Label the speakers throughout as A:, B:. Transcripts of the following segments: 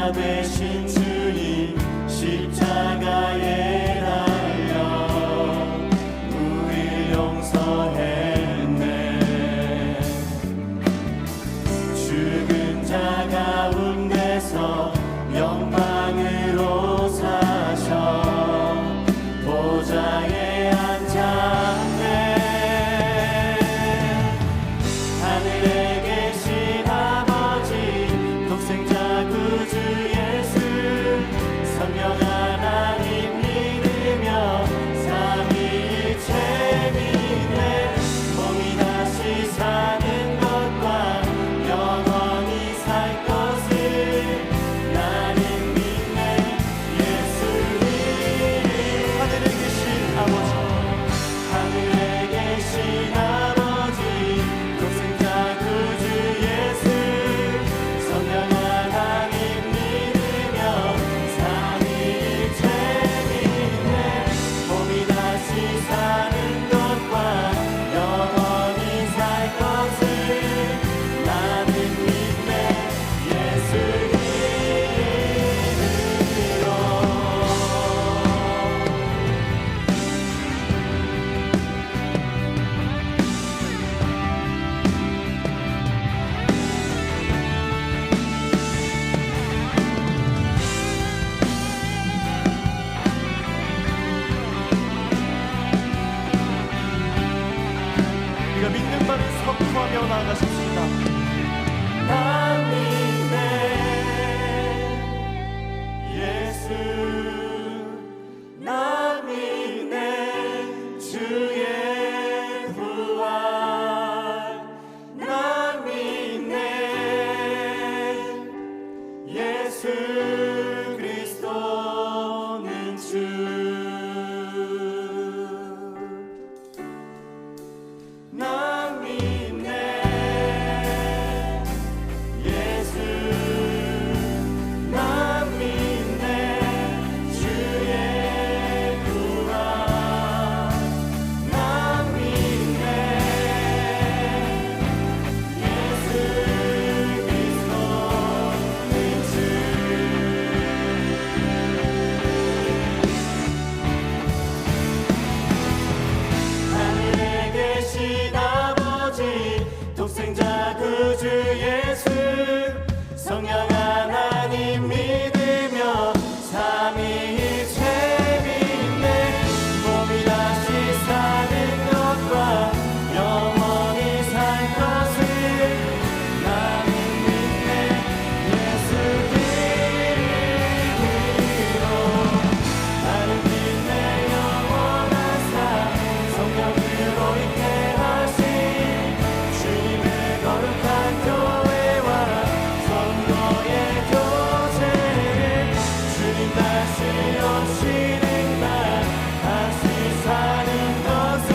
A: 자 되신 주님 십자가에 달려 우릴 용서했네. 죽은 자 가운데서 영광으로 사셔 보좌에 앉았네. 하늘에 계신 아버지 독생자 구주 예수 성령 하나님 믿으며 삼위일체 믿네. 몸이 다시 사는 것과 영원히 살 것을 나는 믿네. 예수님. 하늘에 계신 아버지, 하늘에 계신 아버지 독생자 구주 예수 성령 하나님 믿으며 삼위일체 믿네. 몸이 다시 사는 것과 영원히 살 것을 나는 믿네. 예수 이름으로. 우리가 믿는 바를 선포하며 나아가십시다. 난 믿네. 예수 난 믿네. 주의 부활 난 믿네. 예수 그리스도는 주. 난 믿네. 예수 난 믿네. 주의 부활 난 믿네. 예수 그리스도는 주. 하늘에 계신 아버지 독생자 구주 예수 성령 하나님 믿으며 삼위일체 믿네. 몸이 다시 사는 것과 영원히 살 것을 나는 믿네. 예수 이름으로. 나는 믿네. 영원한 삶 성령으로 있게 하신 주님의 거룩한 교회와 성도의 교제를 주님 다시 오시는 날 다시 사는 것을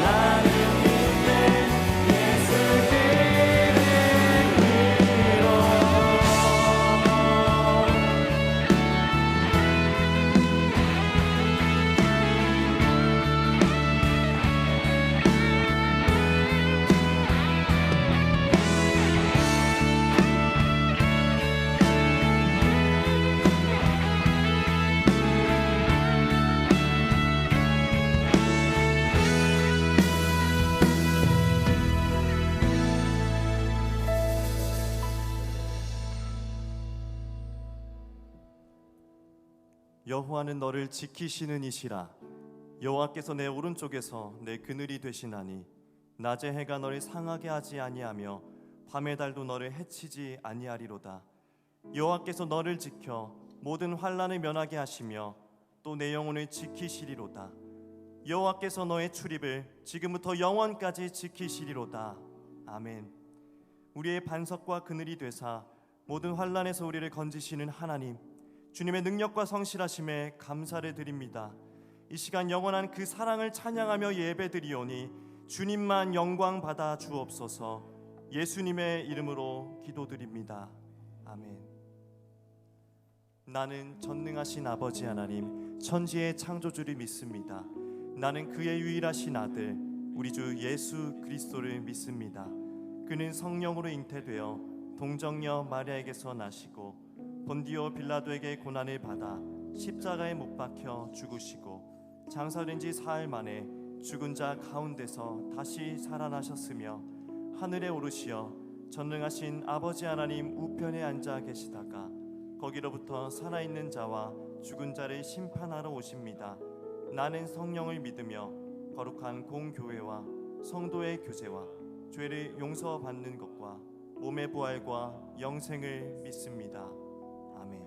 A: 나는 믿네. 예수 이름으로. 여호와는 너를 지키시는 이시라. 여호와께서 내 오른쪽에서 내 그늘이 되시나니 낮에 해가 너를 상하게 하지 아니하며 밤의 달도 너를 해치지 아니하리로다. 여호와께서 너를 지켜 모든 환난을 면하게 하시며 또 내 영혼을 지키시리로다. 여호와께서 너의 출입을 지금부터 영원까지 지키시리로다. 아멘. 우리의 반석과 그늘이 되사 모든 환난에서 우리를 건지시는 하나님, 주님의 능력과 성실하심에 감사를 드립니다. 이 시간 영원한 그 사랑을 찬양하며 예배드리오니 주님만 영광 받아 주옵소서. 예수님의 이름으로 기도드립니다. 아멘. 나는 전능하신 아버지 하나님, 천지의 창조주를 믿습니다. 나는 그의 유일하신 아들 우리 주 예수 그리스도를 믿습니다. 그는 성령으로 잉태되어 동정녀 마리아에게서 나시고 본디오 빌라도에게 고난을 받아 십자가에 못 박혀 죽으시고 장사된 지 사흘 만에 죽은 자 가운데서 다시 살아나셨으며 하늘에 오르시어 전능하신 아버지 하나님 우편에 앉아 계시다가 거기로부터 살아있는 자와 죽은 자를 심판하러 오십니다. 나는 성령을 믿으며 거룩한 공교회와 성도의 교제와 죄를 용서받는 것과 몸의 부활과 영생을 믿습니다. 아멘.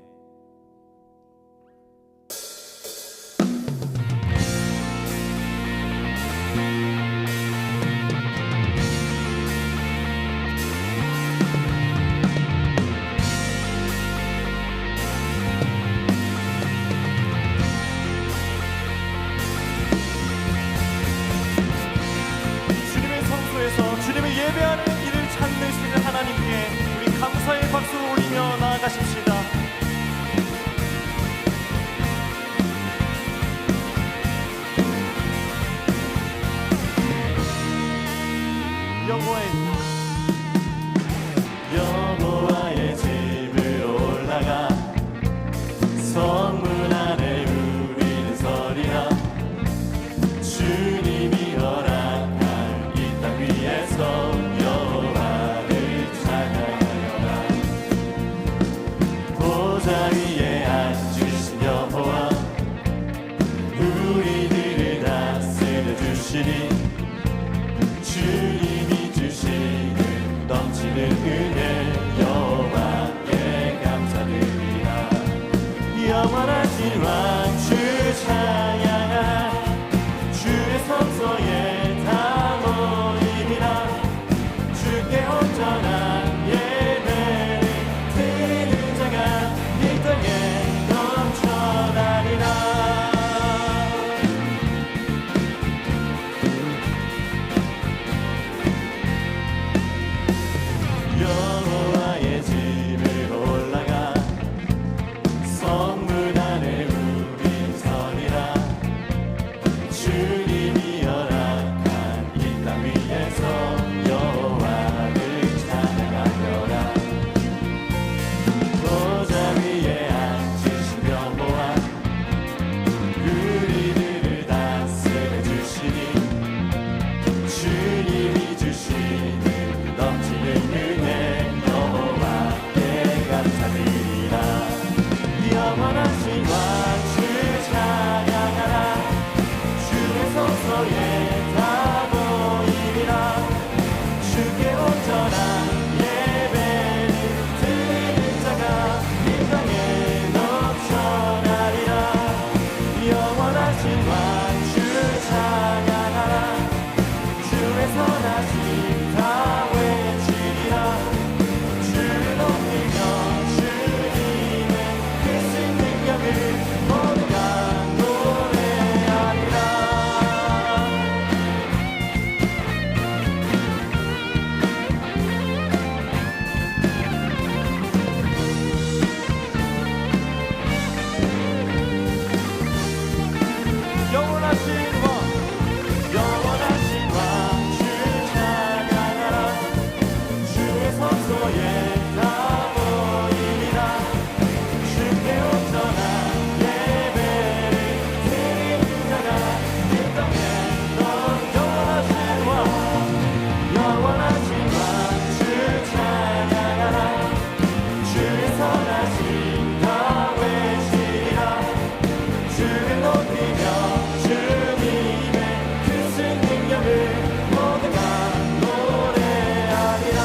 A: 주님의 성소에서 주님을 예배하는 이를 찾으시는 하나님께 우리 감사의 박수 올리며 나아가십시다. 여호와의 집으로 올라가 성문 안에 우리는 서리라. 주님이 허락한 이 땅 위에서 여호와를 찬양하여라. 보좌 위에 앉으신 여호와 우리들을 다스려 주시니 주님이 주시는 넘치는 은혜 여호와께 감사드리라. 영원하신 왕주 찬양하 주의 성소에 다 모이리라. 주께 온전한 예배를 드리는 자가 이 땅에 넘쳐나리라. 여호와의 집으로 올라가 성문 안에 우린 서리라. 주님이 허락한 이 땅 위에서 여호와를 찬양하여라. 보좌 위에 앉으신 여호와 우리들을 다스려 주시니 주님이 주시는 넘치는 은혜 여호와께 감사드리라. 영원하신 왕주 찬양하라. 주의 성소에 다 모이리라. 주께 온전한 예배를 드리는 자가 이 땅에 넘쳐나리라. 영원하신 왕주 찬양하라. 주의 선하심 다 외치리라. 주를 높이며 주님의 크신 능력을 모두가 노래하리라. 영원하신 왕 주 찬양하라. 주의 성소에 다 모이리라. 주께 온전한 예배를 드리는 자가 이 땅에 영원하신 왕 주 찬양하라. 주의 선하심 다 외치리라. 주를 높이며 주님의 크신 능력을 모두가 노래하리라.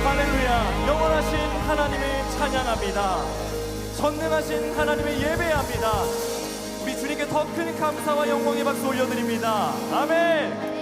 A: 할렐루야. 영원하신 하나님을 찬양합니다. 전능하신 하나님을 예배합니다. 우리 주님께 더 큰 감사와 영광의 박수 올려드립니다. 아멘.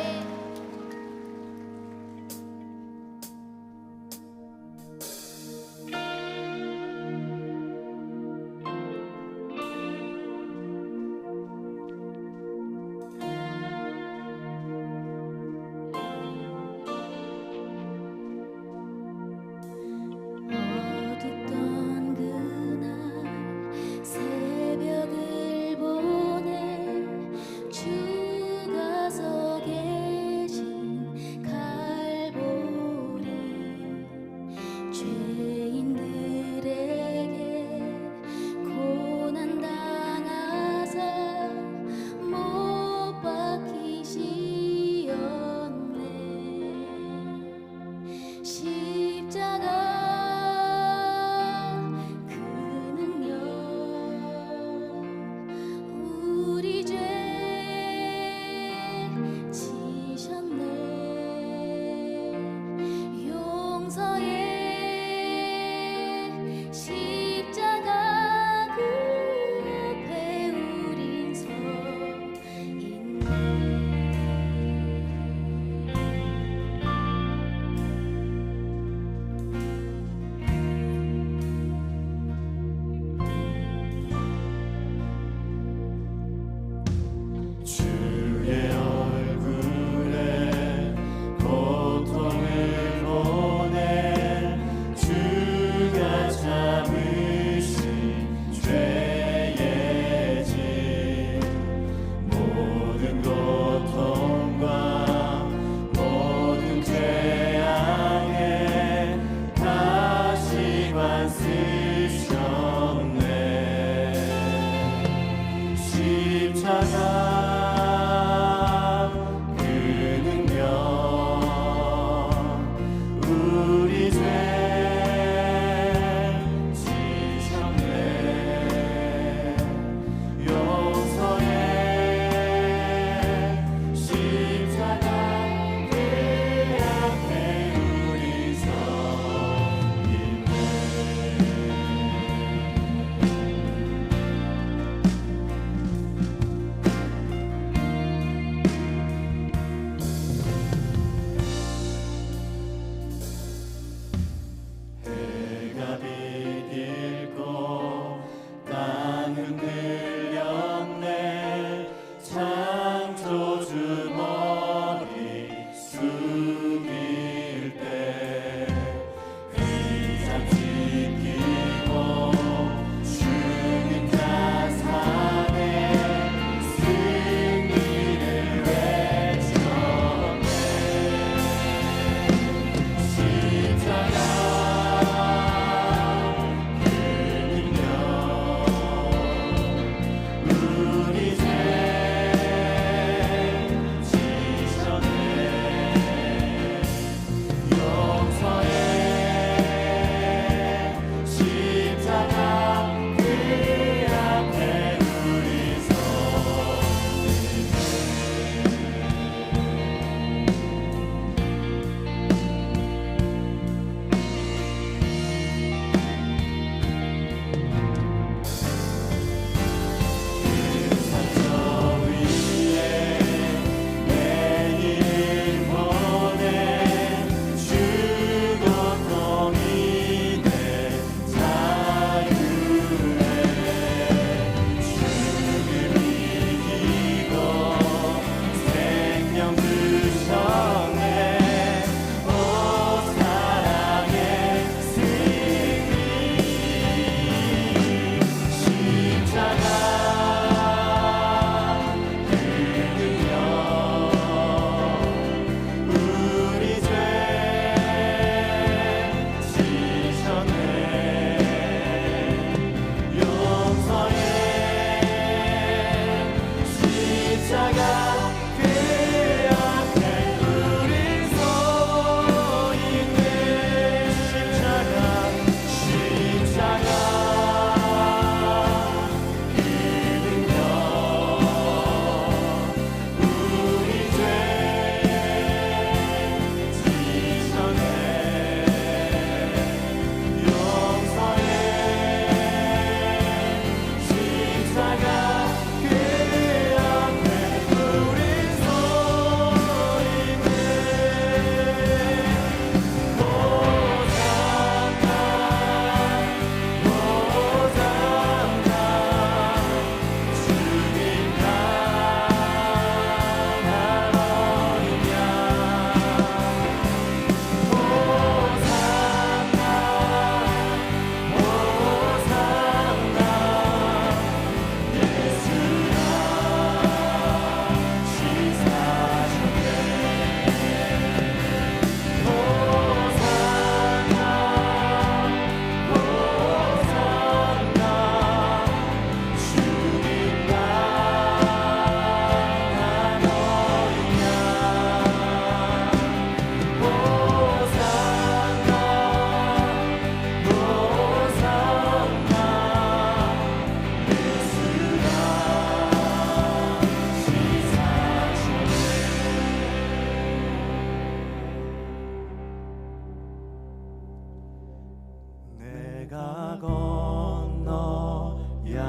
A: 내가 건너야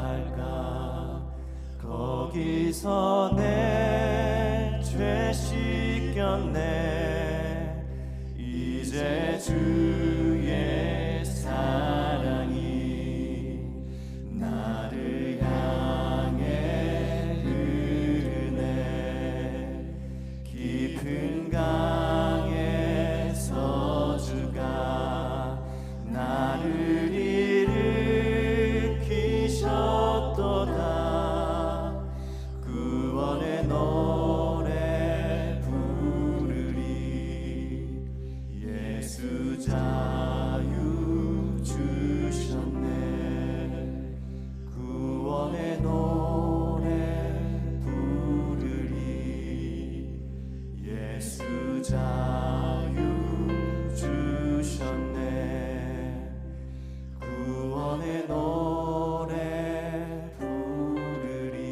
A: 할까 거기서 내 죄 씻겼네 이제 주의 사랑이 나를 향해 흐르네 깊은 강에서 주가 나를 일으키셨도다 구원의 노래 부르리 예수 자유 주셨네 구원의 노래 부르리 예수 자유 주셨네 구원의 노래 부르리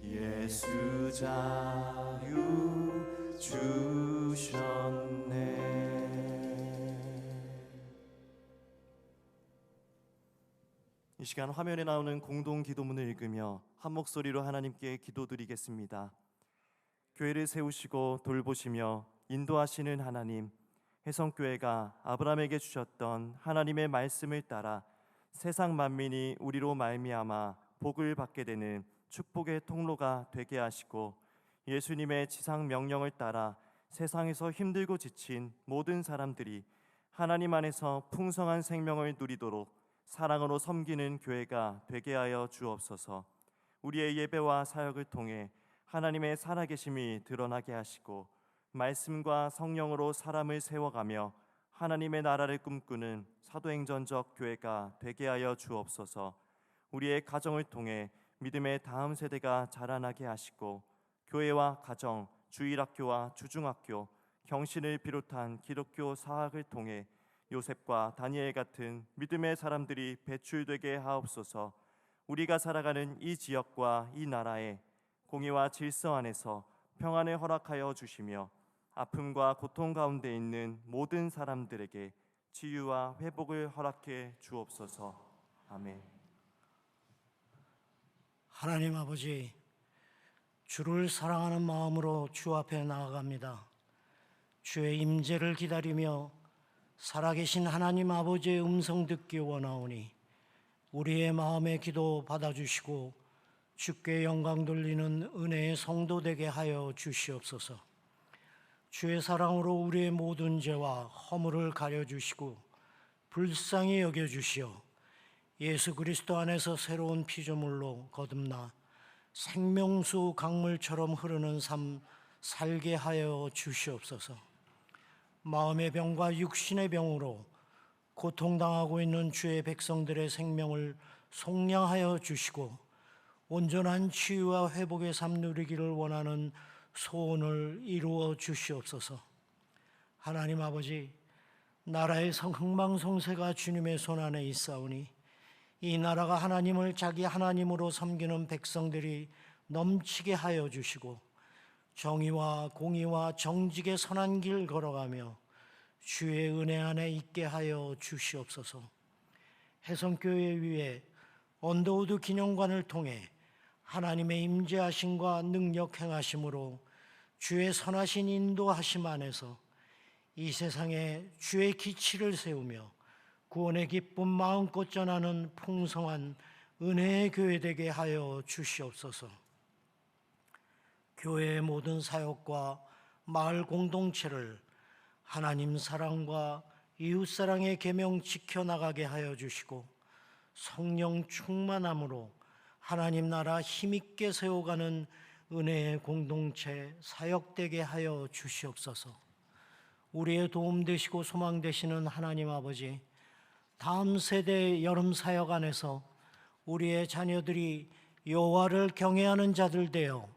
A: 예수 자유 주셨네. 이 시간 화면에 나오는 공동 기도문을 읽으며 한 목소리로 하나님께 기도드리겠습니다. 교회를 세우시고 돌보시며 인도하시는 하나님, 해성교회가 아브라함에게 주셨던 하나님의 말씀을 따라 세상 만민이 우리로 말미암아 복을 받게 되는 축복의 통로가 되게 하시고 예수님의 지상 명령을 따라 세상에서 힘들고 지친 모든 사람들이 하나님 안에서 풍성한 생명을 누리도록 사랑으로 섬기는 교회가 되게 하여 주옵소서. 우리의 예배와 사역을 통해 하나님의 살아계심이 드러나게 하시고 말씀과 성령으로 사람을 세워가며 하나님의 나라를 꿈꾸는 사도행전적 교회가 되게 하여 주옵소서. 우리의 가정을 통해 믿음의 다음 세대가 자라나게 하시고 교회와 가정, 주일학교와 주중학교, 경신을 비롯한 기독교 사학을 통해 요셉과 다니엘 같은 믿음의 사람들이 배출되게 하옵소서. 우리가 살아가는 이 지역과 이 나라에 공의와 질서 안에서 평안을 허락하여 주시며 아픔과 고통 가운데 있는 모든 사람들에게 치유와 회복을 허락해 주옵소서. 아멘.
B: 하나님 아버지, 주를 사랑하는 마음으로 주 앞에 나아갑니다. 주의 임재를 기다리며 살아계신 하나님 아버지의 음성 듣기 원하오니 우리의 마음의 기도 받아주시고 주께 영광 돌리는 은혜의 성도 되게 하여 주시옵소서. 주의 사랑으로 우리의 모든 죄와 허물을 가려주시고 불쌍히 여겨주시어 예수 그리스도 안에서 새로운 피조물로 거듭나 생명수 강물처럼 흐르는 삶 살게 하여 주시옵소서. 마음의 병과 육신의 병으로 고통당하고 있는 주의 백성들의 생명을 속량하여 주시고 온전한 치유와 회복의 삶 누리기를 원하는 소원을 이루어 주시옵소서. 하나님 아버지, 나라의 흥망성쇠가 주님의 손안에 있사오니 이 나라가 하나님을 자기 하나님으로 섬기는 백성들이 넘치게 하여 주시고 정의와 공의와 정직의 선한 길 걸어가며 주의 은혜 안에 있게 하여 주시옵소서. 해성교회 위에 언더우드 기념관을 통해 하나님의 임재하심과 능력 행하심으로 주의 선하신 인도하심 안에서 이 세상에 주의 기치를 세우며 구원의 기쁨 마음껏 전하는 풍성한 은혜의 교회 되게 하여 주시옵소서. 교회의 모든 사역과 마을 공동체를 하나님 사랑과 이웃 사랑의 계명 지켜나가게 하여 주시고 성령 충만함으로 하나님 나라 힘있게 세워가는 은혜의 공동체 사역되게 하여 주시옵소서. 우리의 도움 되시고 소망 되시는 하나님 아버지, 다음 세대의 여름 사역 안에서 우리의 자녀들이 여호와를 경외하는 자들 되어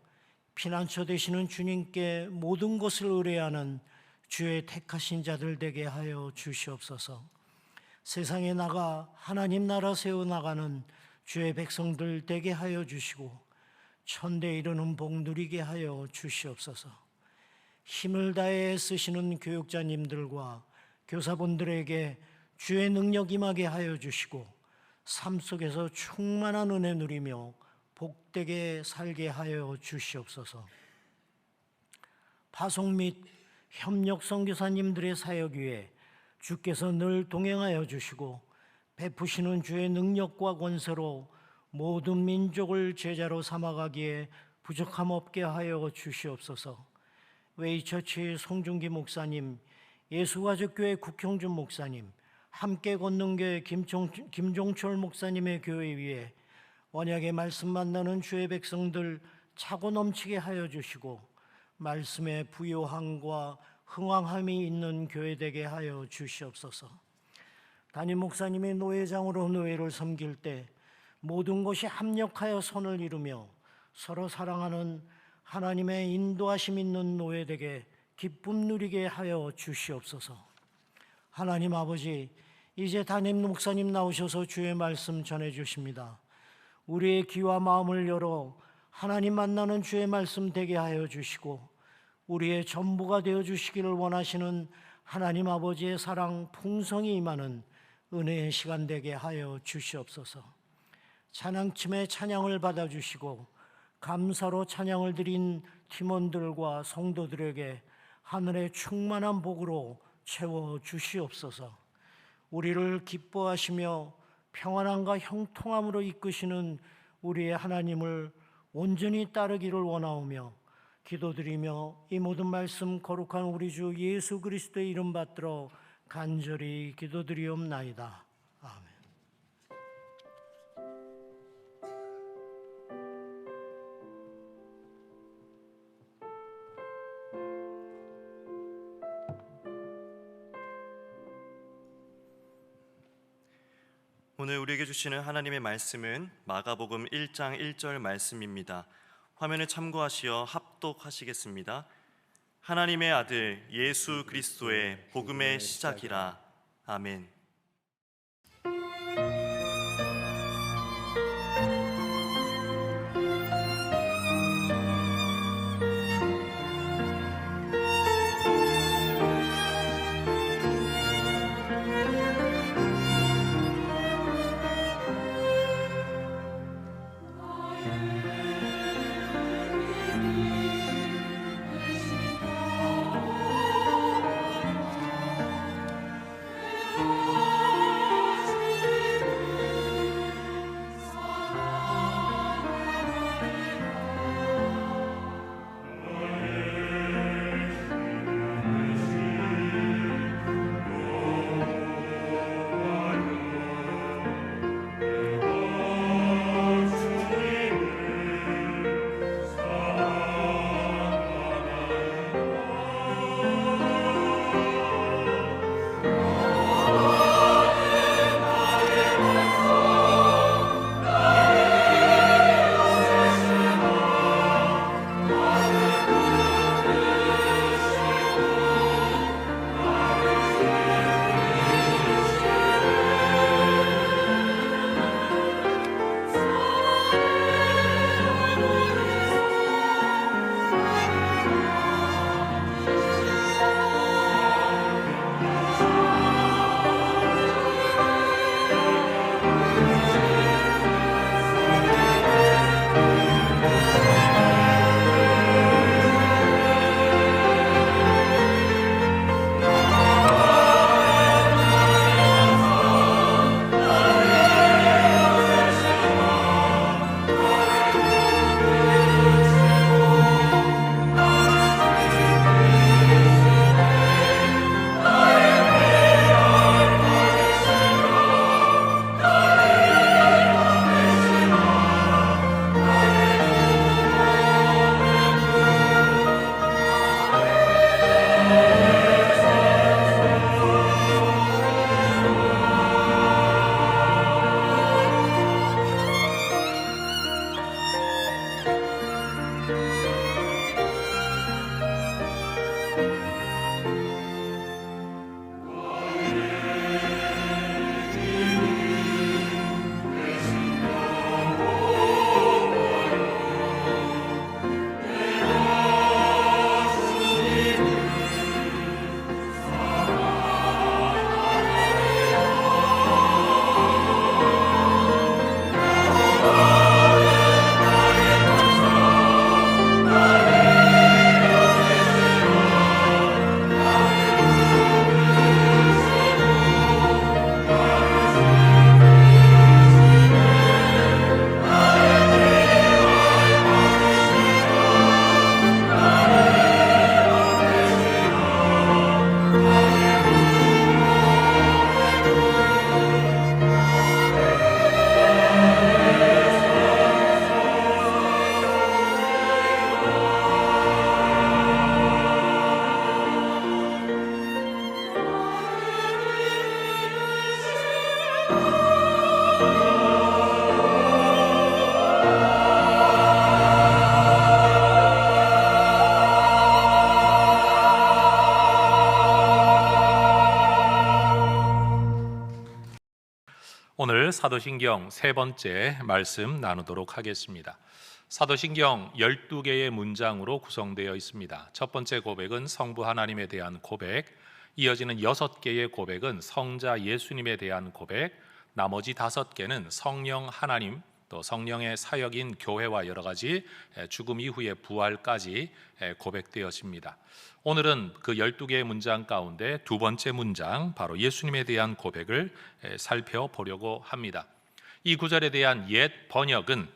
B: 피난처 되시는 주님께 모든 것을 의뢰하는 주의 택하신 자들 되게 하여 주시옵소서. 세상에 나가 하나님 나라 세워나가는 주의 백성들 되게 하여 주시고 천대 이루는 복 누리게 하여 주시옵소서. 힘을 다해 쓰시는 교육자님들과 교사분들에게 주의 능력 임하게 하여 주시고 삶 속에서 충만한 은혜 누리며 복되게 살게 하여 주시옵소서. 파송 및 협력 선교사님들의 사역 위에 주께서 늘 동행하여 주시고 베푸시는 주의 능력과 권세로 모든 민족을 제자로 삼아가기에 부족함 없게 하여 주시옵소서. 웨이처치 송중기 목사님, 예수가족교회 국형준 목사님, 함께 걷는교회 김종철 목사님의 교회 위에 언약의 말씀 만나는 주의 백성들 차고 넘치게 하여 주시고 말씀의 부요함과 흥왕함이 있는 교회 되게 하여 주시옵소서. 담임 목사님이 노회장으로 노회를 섬길 때 모든 것이 합력하여 선을 이루며 서로 사랑하는 하나님의 인도하심 있는 노회 되게 기쁨 누리게 하여 주시옵소서. 하나님 아버지, 이제 담임 목사님 나오셔서 주의 말씀 전해 주십니다. 우리의 귀와 마음을 열어 하나님 만나는 주의 말씀 되게 하여 주시고 우리의 전부가 되어 주시기를 원하시는 하나님 아버지의 사랑 풍성이 임하는 은혜의 시간 되게 하여 주시옵소서. 찬양팀의 찬양을 받아주시고 감사로 찬양을 드린 팀원들과 성도들에게 하늘의 충만한 복으로 채워 주시옵소서. 우리를 기뻐하시며 평안함과 형통함으로 이끄시는 우리의 하나님을 온전히 따르기를 원하오며 기도드리며 이 모든 말씀 거룩한 우리 주 예수 그리스도의 이름 받들어 간절히 기도드리옵나이다. 아멘.
A: 오늘 우리에게 주시는 하나님의 말씀은 마가복음 1장 1절 말씀입니다. 화면을 참고하시어 합독하시겠습니다. 하나님의 아들 예수 그리스도의 복음의 시작이라. 아멘.
C: 오늘 사도신경 세 번째 말씀 나누도록 하겠습니다. 사도신경 12개의 문장으로 구성되어 있습니다. 첫 번째 고백은 성부 하나님에 대한 고백, 이어지는 6개의 고백은 성자 예수님에 대한 고백, 나머지 5개는 성령 하나님, 또 성령의 사역인 교회와 여러 가지 죽음 이후의 부활까지 고백되었습니다. 오늘은 그 12개의 문장 가운데 두 번째 문장, 바로 예수님에 대한 고백을 살펴보려고 합니다. 이 구절에 대한 옛 번역은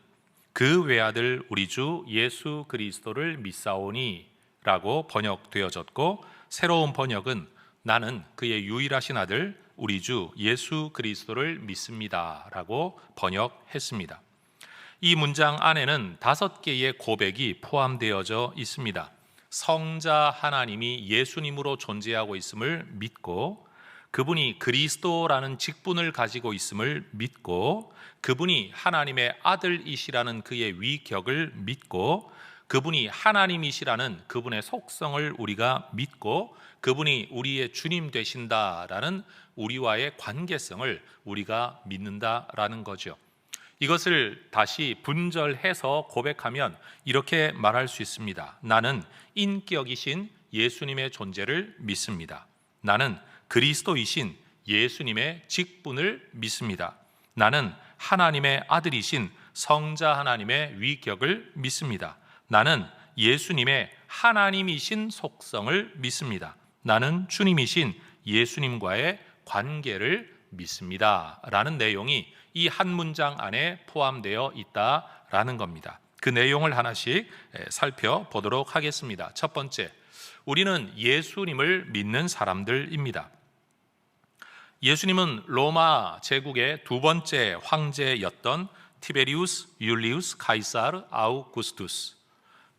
C: 그 외아들 우리 주 예수 그리스도를 믿사오니 라고 번역되어졌고, 새로운 번역은 나는 그의 유일하신 아들 우리 주 예수 그리스도를 믿습니다 라고 번역했습니다. 이 문장 안에는 5개의 고백이 포함되어져 있습니다. 성자 하나님이 예수님으로 존재하고 있음을 믿고, 그분이 그리스도라는 직분을 가지고 있음을 믿고, 그분이 하나님의 아들이시라는 그의 위격을 믿고, 그분이 하나님이시라는 그분의 속성을 우리가 믿고 그분이 우리의 주님 되신다라는 우리와의 관계성을 우리가 믿는다라는 거죠. 이것을 다시 분절해서 고백하면 이렇게 말할 수 있습니다. 나는 인격이신 예수님의 존재를 믿습니다. 나는 그리스도이신 예수님의 직분을 믿습니다. 나는 하나님의 아들이신 성자 하나님의 위격을 믿습니다. 나는 예수님의 하나님이신 속성을 믿습니다. 나는 주님이신 예수님과의 관계를 믿습니다. 라는 내용이 이 한 문장 안에 포함되어 있다라는 겁니다. 그 내용을 하나씩 살펴보도록 하겠습니다. 첫 번째, 우리는 예수님을 믿는 사람들입니다. 예수님은 로마 제국의 두 번째 황제였던 티베리우스 율리우스 카이사르 아우구스투스,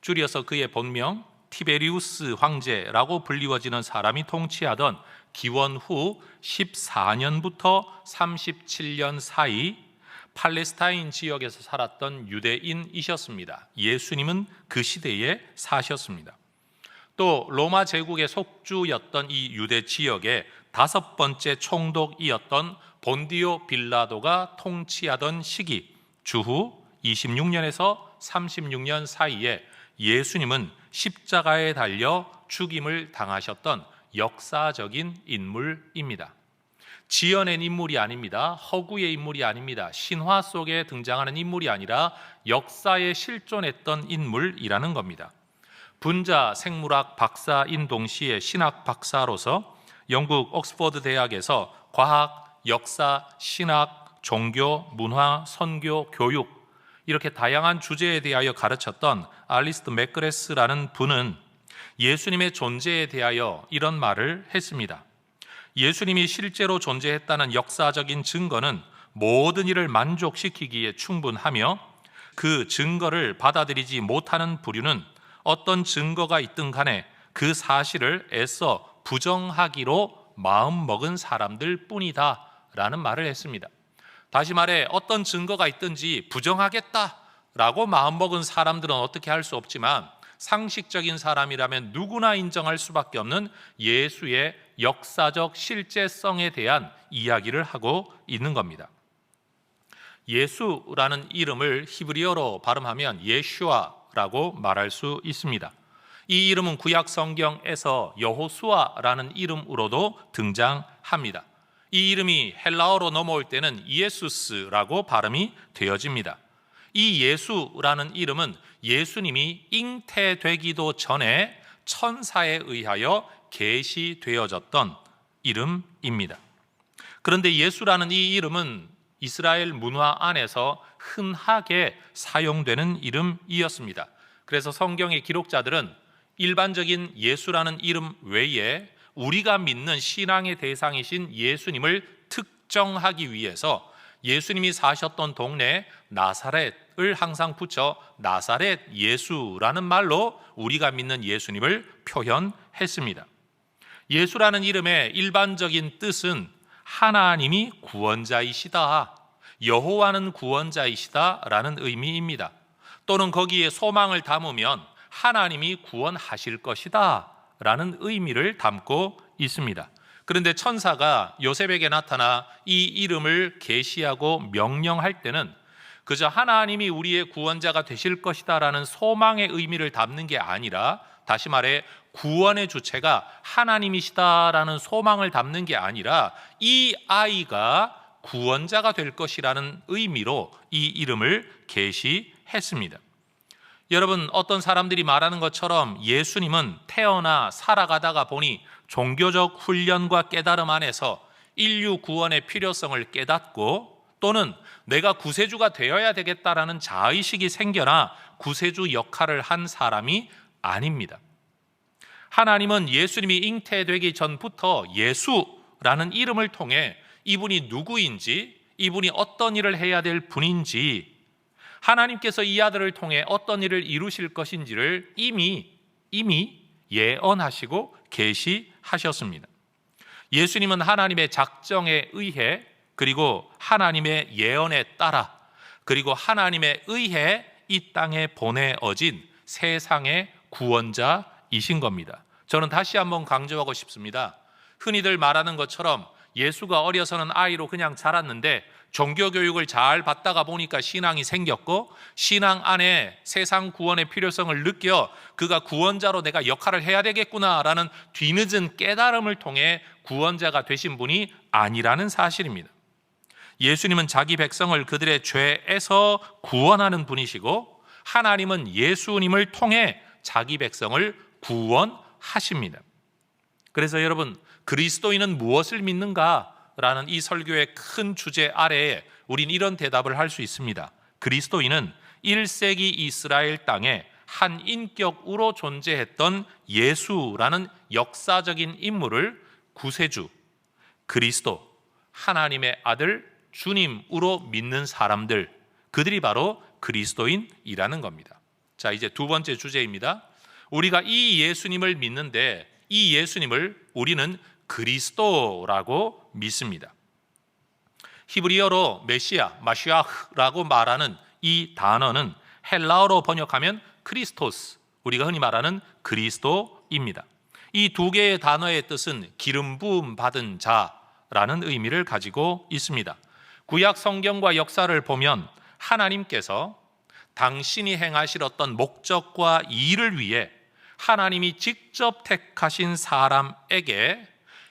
C: 줄여서 그의 본명 티베리우스 황제라고 불리워지는 사람이 통치하던 기원 후 14년부터 37년 사이 팔레스타인 지역에서 살았던 유대인이셨습니다. 예수님은 그 시대에 사셨습니다. 또 로마 제국의 속주였던 이 유대 지역의 다섯 번째 총독이었던 본디오 빌라도가 통치하던 시기 주후 26년에서 36년 사이에 예수님은 십자가에 달려 죽임을 당하셨던 역사적인 인물입니다. 지어낸 인물이 아닙니다. 허구의 인물이 아닙니다. 신화 속에 등장하는 인물이 아니라 역사에 실존했던 인물이라는 겁니다. 분자 생물학 박사인 동시에 신학 박사로서 영국 옥스퍼드 대학에서 과학, 역사, 신학, 종교, 문화, 선교, 교육 이렇게 다양한 주제에 대하여 가르쳤던 알리스트 맥그레스라는 분은 예수님의 존재에 대하여 이런 말을 했습니다. 예수님이 실제로 존재했다는 역사적인 증거는 모든 이를 만족시키기에 충분하며 그 증거를 받아들이지 못하는 부류는 어떤 증거가 있든 간에 그 사실을 애써 부정하기로 마음먹은 사람들 뿐이다 라는 말을 했습니다. 다시 말해 어떤 증거가 있든지 부정하겠다라고 마음먹은 사람들은 어떻게 할 수 없지만 상식적인 사람이라면 누구나 인정할 수밖에 없는 예수의 역사적 실제성에 대한 이야기를 하고 있는 겁니다. 예수라는 이름을 히브리어로 발음하면 예슈아라고 말할 수 있습니다. 이 이름은 구약 성경에서 여호수아라는 이름으로도 등장합니다. 이 이름이 헬라어로 넘어올 때는 이에수스라고 발음이 되어집니다. 이 예수라는 이름은 예수님이 잉태되기도 전에 천사에 의하여 계시되어졌던 이름입니다. 그런데 예수라는 이 이름은 이스라엘 문화 안에서 흔하게 사용되는 이름이었습니다. 그래서 성경의 기록자들은 일반적인 예수라는 이름 외에 우리가 믿는 신앙의 대상이신 예수님을 특정하기 위해서 예수님이 사셨던 동네 나사렛을 항상 붙여 나사렛 예수라는 말로 우리가 믿는 예수님을 표현했습니다. 예수라는 이름의 일반적인 뜻은 하나님이 구원자이시다, 여호와는 구원자이시다라는 의미입니다. 또는 거기에 소망을 담으면 하나님이 구원하실 것이다 라는 의미를 담고 있습니다. 그런데 천사가 요셉에게 나타나 이 이름을 계시하고 명령할 때는 그저 하나님이 우리의 구원자가 되실 것이다 라는 소망의 의미를 담는 게 아니라, 다시 말해 구원의 주체가 하나님이시다라는 소망을 담는 게 아니라 이 아이가 구원자가 될 것이라는 의미로 이 이름을 계시했습니다. 여러분, 어떤 사람들이 말하는 것처럼 예수님은 태어나 살아가다가 보니 종교적 훈련과 깨달음 안에서 인류 구원의 필요성을 깨닫고 또는 내가 구세주가 되어야 되겠다라는 자의식이 생겨나 구세주 역할을 한 사람이 아닙니다. 하나님은 예수님이 잉태되기 전부터 예수라는 이름을 통해 이분이 누구인지, 이분이 어떤 일을 해야 될 분인지, 하나님께서 이 아들을 통해 어떤 일을 이루실 것인지를 이미 예언하시고 계시하셨습니다. 예수님은 하나님의 작정에 의해, 그리고 하나님의 예언에 따라, 그리고 하나님에 의해 이 땅에 보내어진 세상의 구원자이신 겁니다. 저는 다시 한번 강조하고 싶습니다. 흔히들 말하는 것처럼 예수가 어려서는 아이로 그냥 자랐는데 종교교육을 잘 받다가 보니까 신앙이 생겼고, 신앙 안에 세상 구원의 필요성을 느껴 그가 구원자로 내가 역할을 해야 되겠구나라는 뒤늦은 깨달음을 통해 구원자가 되신 분이 아니라는 사실입니다. 예수님은 자기 백성을 그들의 죄에서 구원하는 분이시고, 하나님은 예수님을 통해 자기 백성을 구원하십니다. 그래서 여러분, 그리스도인은 무엇을 믿는가라는 이 설교의 큰 주제 아래에 우린 이런 대답을 할 수 있습니다. 그리스도인은 1세기 이스라엘 땅에 한 인격으로 존재했던 예수라는 역사적인 인물을 구세주, 그리스도, 하나님의 아들 주님으로 믿는 사람들, 그들이 바로 그리스도인이라는 겁니다. 자, 이제 두 번째 주제입니다. 우리가 이 예수님을 믿는데 이 예수님을 우리는 그리스도라고 믿습니다. 히브리어로 메시아, 마시아흐라고 말하는 이 단어는 헬라어로 번역하면 크리스토스, 우리가 흔히 말하는 그리스도입니다. 이 두 개의 단어의 뜻은 기름 부음 받은 자라는 의미를 가지고 있습니다. 구약 성경과 역사를 보면 하나님께서 당신이 행하실 어떤 목적과 일을 위해 하나님이 직접 택하신 사람에게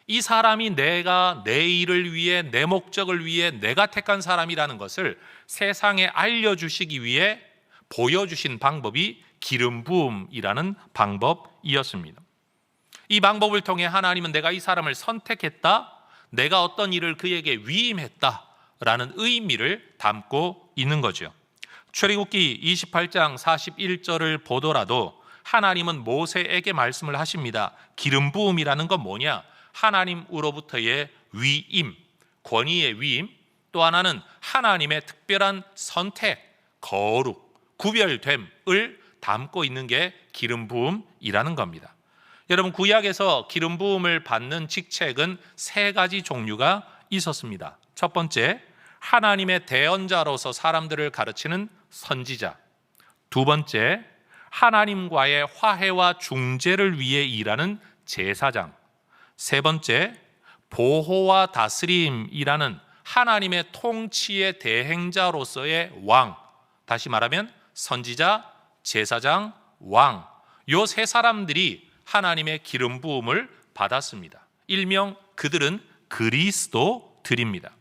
C: 이 사람이 내가 내 일을 위해, 내 목적을 위해 내가 택한 사람이라는 것을 세상에 알려주시기 위해 보여주신 방법이 기름 부음이라는 방법이었습니다. 이 방법을 통해 하나님은 내가 이 사람을 선택했다, 내가 어떤 일을 그에게 위임했다라는 의미를 담고 있는 거죠. 출애굽기 28장 41절을 보더라도 하나님은 모세에게 말씀을 하십니다. 기름 부음이라는 건 뭐냐? 하나님으로부터의 위임, 권위의 위임, 또 하나는 하나님의 특별한 선택, 거룩, 구별됨을 담고 있는 게 기름 부음이라는 겁니다. 여러분, 구약에서 기름 부음을 받는 직책은 세 가지 종류가 있었습니다. 첫 번째, 하나님의 대언자로서 사람들을 가르치는 선지자. 두 번째, 하나님과의 화해와 중재를 위해 일하는 제사장. 세 번째, 보호와 다스림이라는 하나님의 통치의 대행자로서의 왕. 다시 말하면 선지자, 제사장, 왕. 요 세 사람들이 하나님의 기름 부음을 받았습니다. 일명 그들은 그리스도들입니다.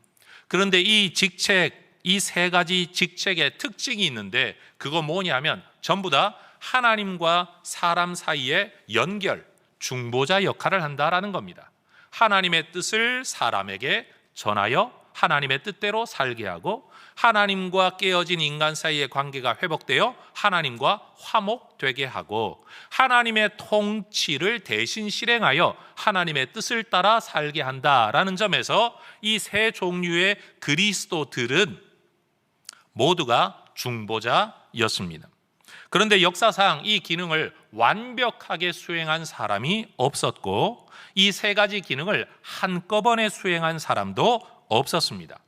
C: 그런데 이 직책, 이 세 가지 직책의 특징이 있는데 그거 뭐냐면 전부 다 하나님과 사람 사이의 연결, 중보자 역할을 한다라는 겁니다. 하나님의 뜻을 사람에게 전하여 하나님의 뜻대로 살게 하고, 하나님과 깨어진 인간 사이의 관계가 회복되어 하나님과 화목되게 하고, 하나님의 통치를 대신 실행하여 하나님의 뜻을 따라 살게 한다라는 점에서 이 세 종류의 그리스도들은 모두가 중보자였습니다. 그런데 역사상 이 기능을 완벽하게 수행한 사람이 없었고, 이 세 가지 기능을 한꺼번에 수행한 사람도 없었습니다.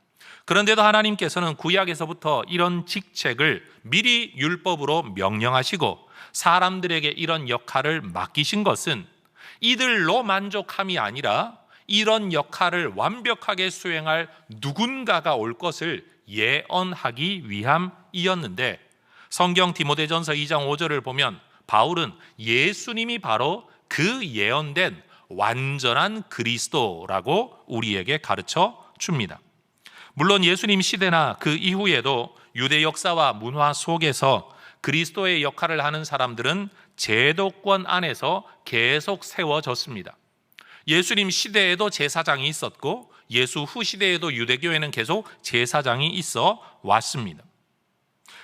C: 그런데도 하나님께서는 구약에서부터 이런 직책을 미리 율법으로 명령하시고 사람들에게 이런 역할을 맡기신 것은 이들로 만족함이 아니라 이런 역할을 완벽하게 수행할 누군가가 올 것을 예언하기 위함이었는데, 성경 디모데전서 2장 5절을 보면 바울은 예수님이 바로 그 예언된 완전한 그리스도라고 우리에게 가르쳐 줍니다. 물론 예수님 시대나 그 이후에도 유대 역사와 문화 속에서 그리스도의 역할을 하는 사람들은 제도권 안에서 계속 세워졌습니다. 예수님 시대에도 제사장이 있었고 예수 후 시대에도 유대교회는 계속 제사장이 있어 왔습니다.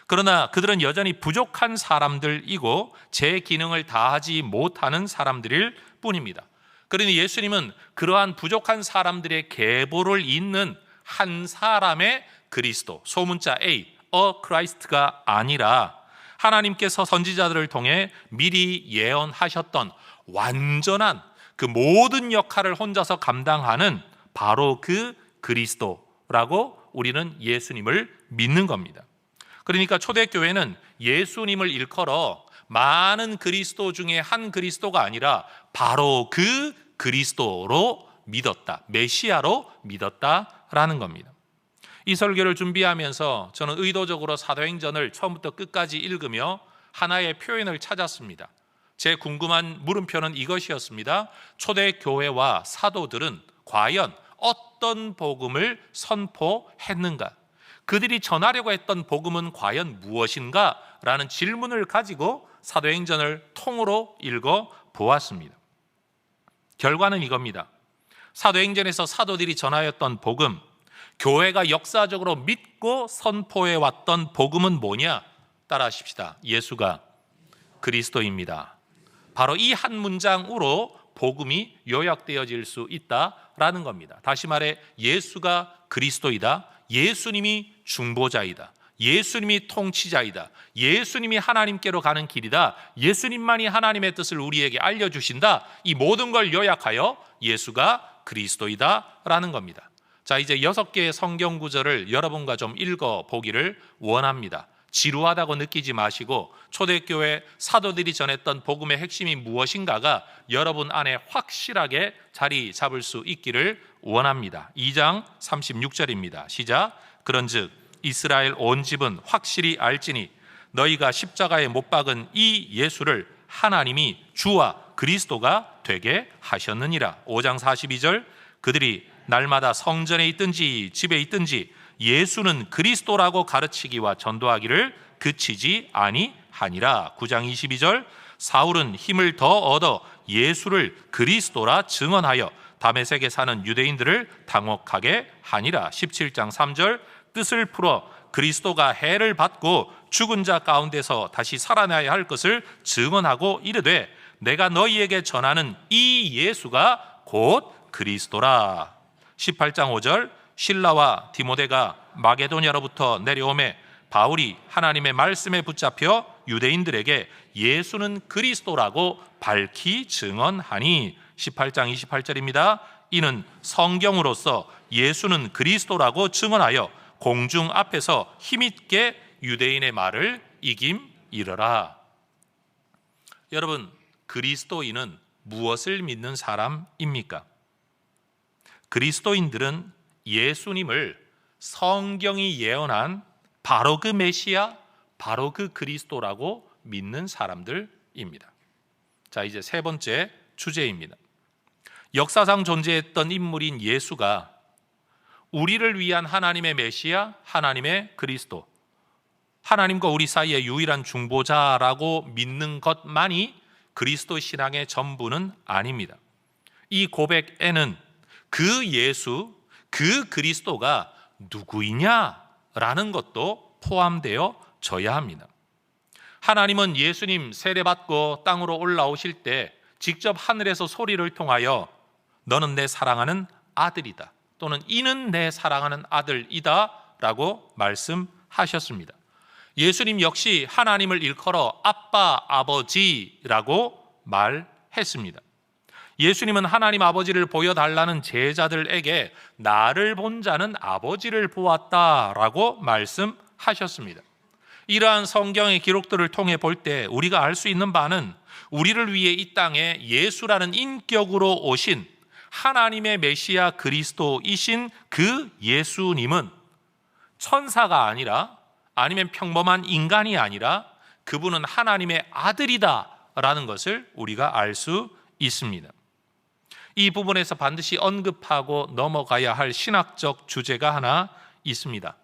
C: 그러나 그들은 여전히 부족한 사람들이고 제 기능을 다하지 못하는 사람들일 뿐입니다. 그러니 예수님은 그러한 부족한 사람들의 계보를 잇는 한 사람의 그리스도, 소문자 A, 크라이스트가 아니라 하나님께서 선지자들을 통해 미리 예언하셨던 완전한 그 모든 역할을 혼자서 감당하는 바로 그 그리스도라고 우리는 예수님을 믿는 겁니다. 그러니까 초대교회는 예수님을 일컬어 많은 그리스도 중에 한 그리스도가 아니라 바로 그 그리스도로 믿었다, 메시아로 믿었다라는 겁니다. 이 설교를 준비하면서 저는 의도적으로 사도행전을 처음부터 끝까지 읽으며 하나의 표현을 찾았습니다. 제 궁금한 물음표는 이것이었습니다. 초대교회와 사도들은 과연 어떤 복음을 선포했는가? 그들이 전하려고 했던 복음은 과연 무엇인가? 라는 질문을 가지고 사도행전을 통으로 읽어보았습니다. 결과는 이겁니다. 사도행전에서 사도들이 전하였던 복음, 교회가 역사적으로 믿고 선포해왔던 복음은 뭐냐? 따라하십시다. 예수가 그리스도입니다. 바로 이 한 문장으로 복음이 요약되어질 수 있다라는 겁니다. 다시 말해 예수가 그리스도이다. 예수님이 중보자이다. 예수님이 통치자이다. 예수님이 하나님께로 가는 길이다. 예수님만이 하나님의 뜻을 우리에게 알려주신다. 이 모든 걸 요약하여 예수가 그리스도이다라는 겁니다. 자, 이제 6개의 성경 구절을 여러분과 좀 읽어보기를 원합니다. 지루하다고 느끼지 마시고 초대교회 사도들이 전했던 복음의 핵심이 무엇인가가 여러분 안에 확실하게 자리 잡을 수 있기를 원합니다. 2장 36절입니다. 시작. 그런즉 이스라엘 온 집은 확실히 알지니 너희가 십자가에 못 박은 이 예수를 하나님이 주와 그리스도가 되게 하셨느니라. 5장 42절 그들이 날마다 성전에 있든지 집에 있든지 예수는 그리스도라고 가르치기와 전도하기를 그치지 아니하니라. 9장 22절 사울은 힘을 더 얻어 예수를 그리스도라 증언하여 다메섹에 사는 유대인들을 당혹하게 하니라. 17장 3절 뜻을 풀어 그리스도가 해를 받고 죽은 자 가운데서 다시 살아나야 할 것을 증언하고 이르되 내가 너희에게 전하는 이 예수가 곧 그리스도라. 18장 5절 실라와 디모데가 마게도냐로부터 내려오매 바울이 하나님의 말씀에 붙잡혀 유대인들에게 예수는 그리스도라고 밝히 증언하니. 18장 28절입니다. 이는 성경으로서 예수는 그리스도라고 증언하여 공중 앞에서 힘있게 유대인의 말을 이김이러라. 여러분, 그리스도인은 무엇을 믿는 사람입니까? 그리스도인들은 예수님을 성경이 예언한 바로 그 메시아, 바로 그 그리스도라고 믿는 사람들입니다. 자, 이제 세 번째 주제입니다. 역사상 존재했던 인물인 예수가 우리를 위한 하나님의 메시아, 하나님의 그리스도, 하나님과 우리 사이의 유일한 중보자라고 믿는 것만이 그리스도 신앙의 전부는 아닙니다. 이 고백에는 그 예수, 그 그리스도가 누구이냐라는 것도 포함되어져야 합니다. 하나님은 예수님 세례받고 땅으로 올라오실 때 직접 하늘에서 소리를 통하여 너는 내 사랑하는 아들이다, 또는 이는 내 사랑하는 아들이다 라고 말씀하셨습니다. 예수님 역시 하나님을 일컬어 아빠, 아버지라고 말했습니다. 예수님은 하나님 아버지를 보여달라는 제자들에게 나를 본 자는 아버지를 보았다라고 말씀하셨습니다. 이러한 성경의 기록들을 통해 볼 때 우리가 알 수 있는 바는 우리를 위해 이 땅에 예수라는 인격으로 오신 하나님의 메시아 그리스도이신 그 예수님은 천사가 아니라, 아니면 평범한 인간이 아니라 그분은 하나님의 아들이다라는 것을 우리가 알 수 있습니다. 이 부분에서 반드시 언급하고 넘어가야 할 신학적 주제가 하나 있습니다.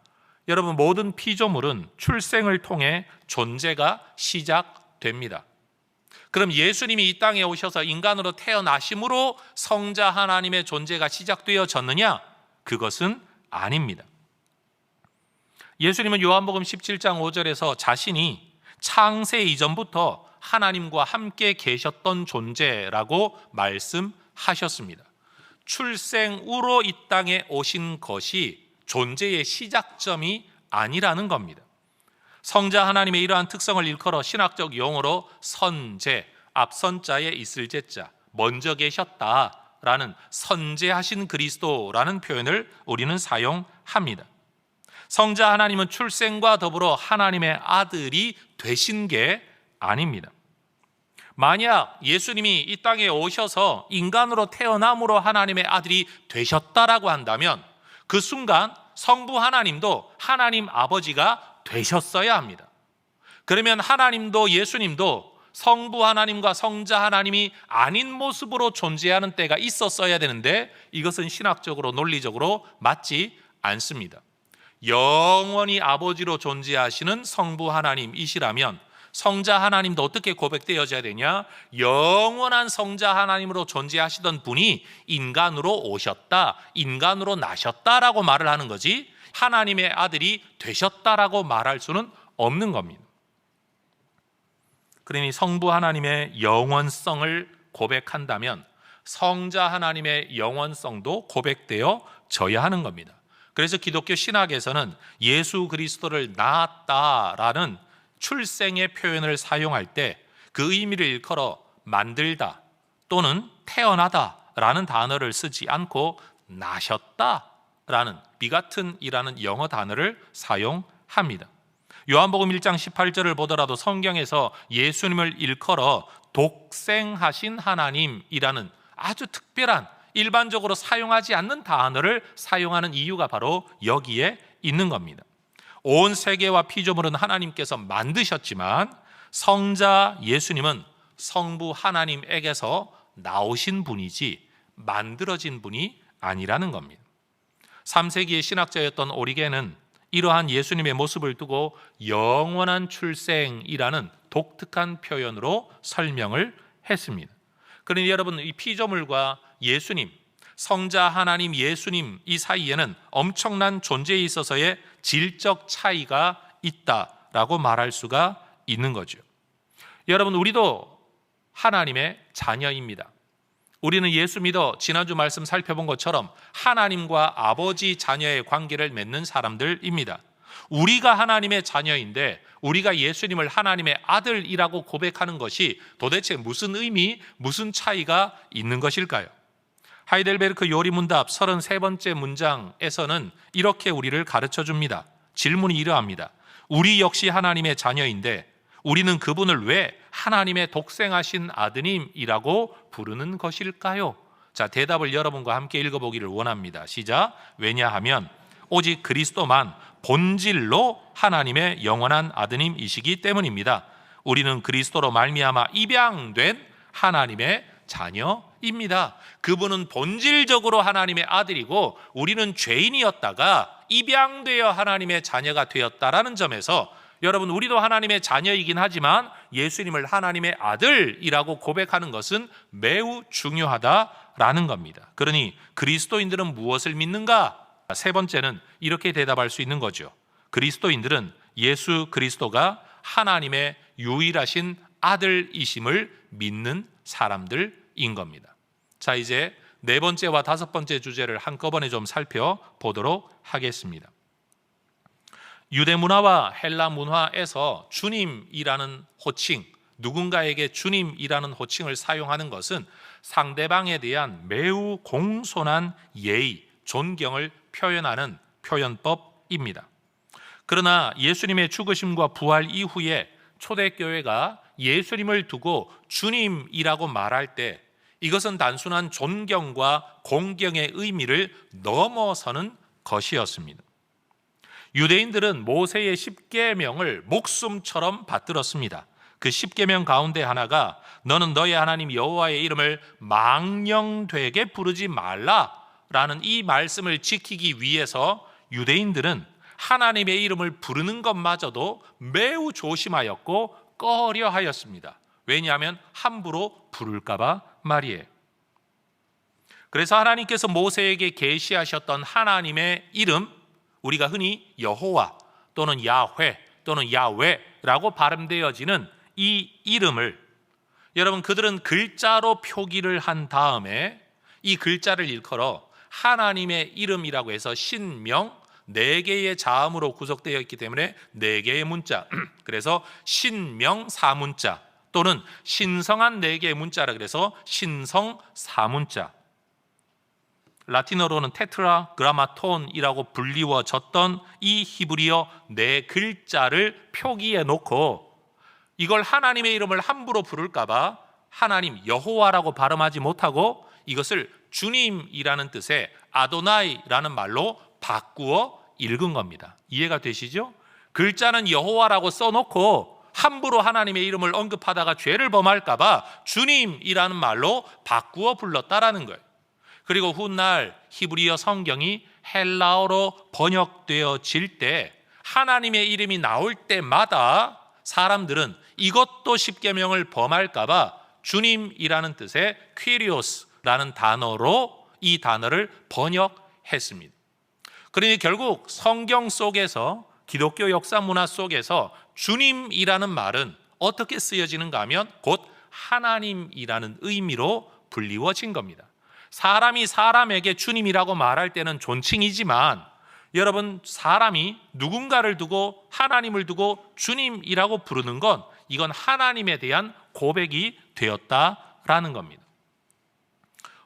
C: 여러분, 모든 피조물은 출생을 통해 존재가 시작됩니다. 그럼 예수님이 이 땅에 오셔서 인간으로 태어나심으로 성자 하나님의 존재가 시작되어졌느냐? 그것은 아닙니다. 예수님은 요한복음 17장 5절에서 자신이 창세 이전부터 하나님과 함께 계셨던 존재라고 말씀하셨습니다. 출생으로 이 땅에 오신 것이 존재의 시작점이 아니라는 겁니다. 성자 하나님의 이러한 특성을 일컬어 신학적 용어로 선제, 앞선자에 있을 제자, 먼저 계셨다라는 선제하신 그리스도라는 표현을 우리는 사용합니다. 성자 하나님은 출생과 더불어 하나님의 아들이 되신 게 아닙니다. 만약 예수님이 이 땅에 오셔서 인간으로 태어남으로 하나님의 아들이 되셨다라고 한다면 그 순간 성부 하나님도 하나님 아버지가 되셨어야 합니다. 그러면 하나님도 예수님도 성부 하나님과 성자 하나님이 아닌 모습으로 존재하는 때가 있었어야 되는데 이것은 신학적으로 논리적으로 맞지 않습니다. 영원히 아버지로 존재하시는 성부 하나님이시라면 성자 하나님도 어떻게 고백되어져야 되냐? 영원한 성자 하나님으로 존재하시던 분이 인간으로 오셨다, 인간으로 나셨다라고 말을 하는 거지 하나님의 아들이 되셨다라고 말할 수는 없는 겁니다. 그러니 성부 하나님의 영원성을 고백한다면 성자 하나님의 영원성도 고백되어져야 하는 겁니다. 그래서 기독교 신학에서는 예수 그리스도를 낳았다라는 출생의 표현을 사용할 때 그 의미를 일컬어 만들다 또는 태어나다라는 단어를 쓰지 않고 나셨다라는 begatten이라는 영어 단어를 사용합니다. 요한복음 1장 18절을 보더라도 성경에서 예수님을 일컬어 독생하신 하나님이라는 아주 특별한 일반적으로 사용하지 않는 단어를 사용하는 이유가 바로 여기에 있는 겁니다. 온 세계와 피조물은 하나님께서 만드셨지만 성자 예수님은 성부 하나님에게서 나오신 분이지 만들어진 분이 아니라는 겁니다. 3세기의 신학자였던 오리겐은 이러한 예수님의 모습을 두고 영원한 출생이라는 독특한 표현으로 설명을 했습니다. 그러니 여러분, 이 피조물과 예수님, 성자 하나님 예수님 이 사이에는 엄청난 존재에 있어서의 질적 차이가 있다라고 말할 수가 있는 거죠. 여러분, 우리도 하나님의 자녀입니다. 우리는 예수 믿어 지난주 말씀 살펴본 것처럼 하나님과 아버지 자녀의 관계를 맺는 사람들입니다. 우리가 하나님의 자녀인데 우리가 예수님을 하나님의 아들이라고 고백하는 것이 도대체 무슨 의미, 무슨 차이가 있는 것일까요? 하이델베르크 요리문답 33번째 문장에서는 이렇게 우리를 가르쳐 줍니다. 질문이 이러합니다. 우리 역시 하나님의 자녀인데 우리는 그분을 왜 하나님의 독생하신 아드님이라고 부르는 것일까요? 자, 대답을 여러분과 함께 읽어보기를 원합니다. 시작. 왜냐하면 오직 그리스도만 본질로 하나님의 영원한 아드님이시기 때문입니다. 우리는 그리스도로 말미암아 입양된 하나님의 자녀입니다. 그분은 본질적으로 하나님의 아들이고 우리는 죄인이었다가 입양되어 하나님의 자녀가 되었다라는 점에서 여러분, 우리도 하나님의 자녀이긴 하지만 예수님을 하나님의 아들이라고 고백하는 것은 매우 중요하다라는 겁니다. 그러니 그리스도인들은 무엇을 믿는가? 세 번째는 이렇게 대답할 수 있는 거죠. 그리스도인들은 예수 그리스도가 하나님의 유일하신 아들이심을 믿는 사람들인 겁니다. 자, 이제 네 번째와 다섯 번째 주제를 한꺼번에 좀 살펴보도록 하겠습니다. 유대 문화와 헬라 문화에서 주님이라는 호칭, 누군가에게 주님이라는 호칭을 사용하는 것은 상대방에 대한 매우 공손한 예의, 존경을 표현하는 표현법입니다. 그러나 예수님의 죽으심과 부활 이후에 초대교회가 예수님을 두고 주님이라고 말할 때 이것은 단순한 존경과 공경의 의미를 넘어서는 것이었습니다. 유대인들은 모세의 10계명을 목숨처럼 받들었습니다. 그 10계명 가운데 하나가 너는 너의 하나님 여호와의 이름을 망령되게 부르지 말라라는 이 말씀을 지키기 위해서 유대인들은 하나님의 이름을 부르는 것마저도 매우 조심하였고 꺼려하였습니다. 왜냐하면 함부로 부를까 봐 말이에요. 그래서 하나님께서 모세에게 계시하셨던 하나님의 이름, 우리가 흔히 여호와 또는 야훼 또는 야훼라고 발음되어지는 이 이름을 여러분, 그들은 글자로 표기를 한 다음에 이 글자를 일컬어 하나님의 이름이라고 해서 신명 4개의 자음으로 구성되어 있기 때문에 4개의 문자, 그래서 신명 4문자 또는 신성한 4개의 문자라 그래서 신성 4문자, 라틴어로는 테트라그라마톤이라고 불리워졌던 이 히브리어 4글자를 표기해 놓고 이걸 하나님의 이름을 함부로 부를까 봐 하나님 여호와라고 발음하지 못하고 이것을 주님이라는 뜻의 아도나이라는 말로 바꾸어 읽은 겁니다. 이해가 되시죠? 글자는 여호와라고 써놓고 함부로 하나님의 이름을 언급하다가 죄를 범할까 봐 주님이라는 말로 바꾸어 불렀다라는 거예요. 그리고 훗날 히브리어 성경이 헬라어로 번역되어질 때 하나님의 이름이 나올 때마다 사람들은 이것도 십계명을 범할까 봐 주님이라는 뜻의 퀴리오스라는 단어로 이 단어를 번역했습니다. 그러니 결국 성경 속에서 기독교 역사 문화 속에서 주님이라는 말은 어떻게 쓰여지는가 하면 곧 하나님이라는 의미로 불리워진 겁니다. 사람이 사람에게 주님이라고 말할 때는 존칭이지만 여러분, 사람이 누군가를 두고 하나님을 두고 주님이라고 부르는 건 이건 하나님에 대한 고백이 되었다라는 겁니다.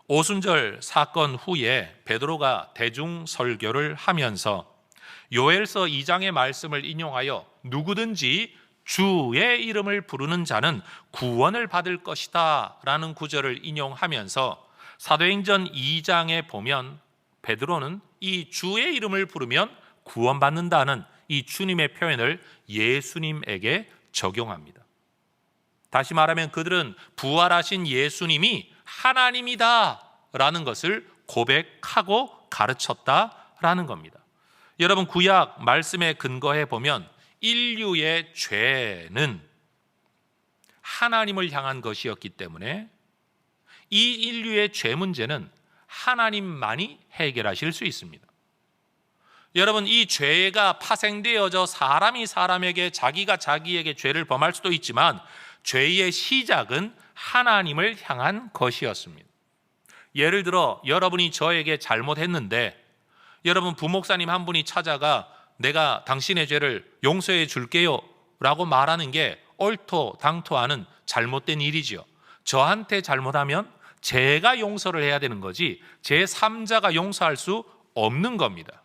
C: 오순절 사건 후에 베드로가 대중 설교를 하면서 요엘서 2장의 말씀을 인용하여 누구든지 주의 이름을 부르는 자는 구원을 받을 것이다 라는 구절을 인용하면서 사도행전 2장에 보면 베드로는 이 주의 이름을 부르면 구원받는다는 이 주님의 표현을 예수님에게 적용합니다. 다시 말하면 그들은 부활하신 예수님이 하나님이다 라는 것을 고백하고 가르쳤다라는 겁니다. 여러분, 구약 말씀에 근거해 보면 인류의 죄는 하나님을 향한 것이었기 때문에 이 인류의 죄 문제는 하나님만이 해결하실 수 있습니다. 여러분, 이 죄가 파생되어져 사람이 사람에게, 자기가 자기에게 죄를 범할 수도 있지만 죄의 시작은 하나님을 향한 것이었습니다. 예를 들어 여러분이 저에게 잘못했는데 여러분, 부목사님 한 분이 찾아가 내가 당신의 죄를 용서해 줄게요 라고 말하는 게 얼토당토하는 잘못된 일이지요. 저한테 잘못하면 제가 용서를 해야 되는 거지 제3자가 용서할 수 없는 겁니다.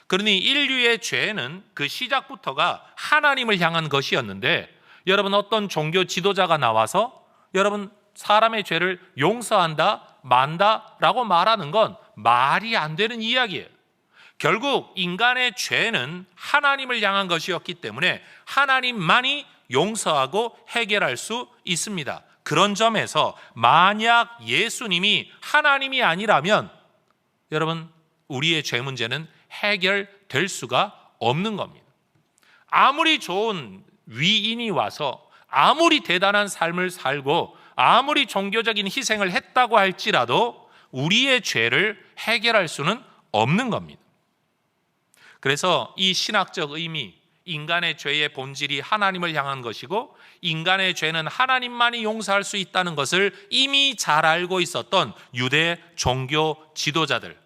C: 그러니 인류의 죄는 그 시작부터가 하나님을 향한 것이었는데 여러분, 어떤 종교 지도자가 나와서 여러분, 사람의 죄를 용서한다, 만다라고 말하는 건 말이 안 되는 이야기예요. 결국 인간의 죄는 하나님을 향한 것이었기 때문에 하나님만이 용서하고 해결할 수 있습니다. 그런 점에서 만약 예수님이 하나님이 아니라면 여러분, 우리의 죄 문제는 해결될 수가 없는 겁니다. 아무리 좋은 위인이 와서 아무리 대단한 삶을 살고 아무리 종교적인 희생을 했다고 할지라도 우리의 죄를 해결할 수는 없는 겁니다. 그래서 이 신학적 의미, 인간의 죄의 본질이 하나님을 향한 것이고 인간의 죄는 하나님만이 용서할 수 있다는 것을 이미 잘 알고 있었던 유대 종교 지도자들,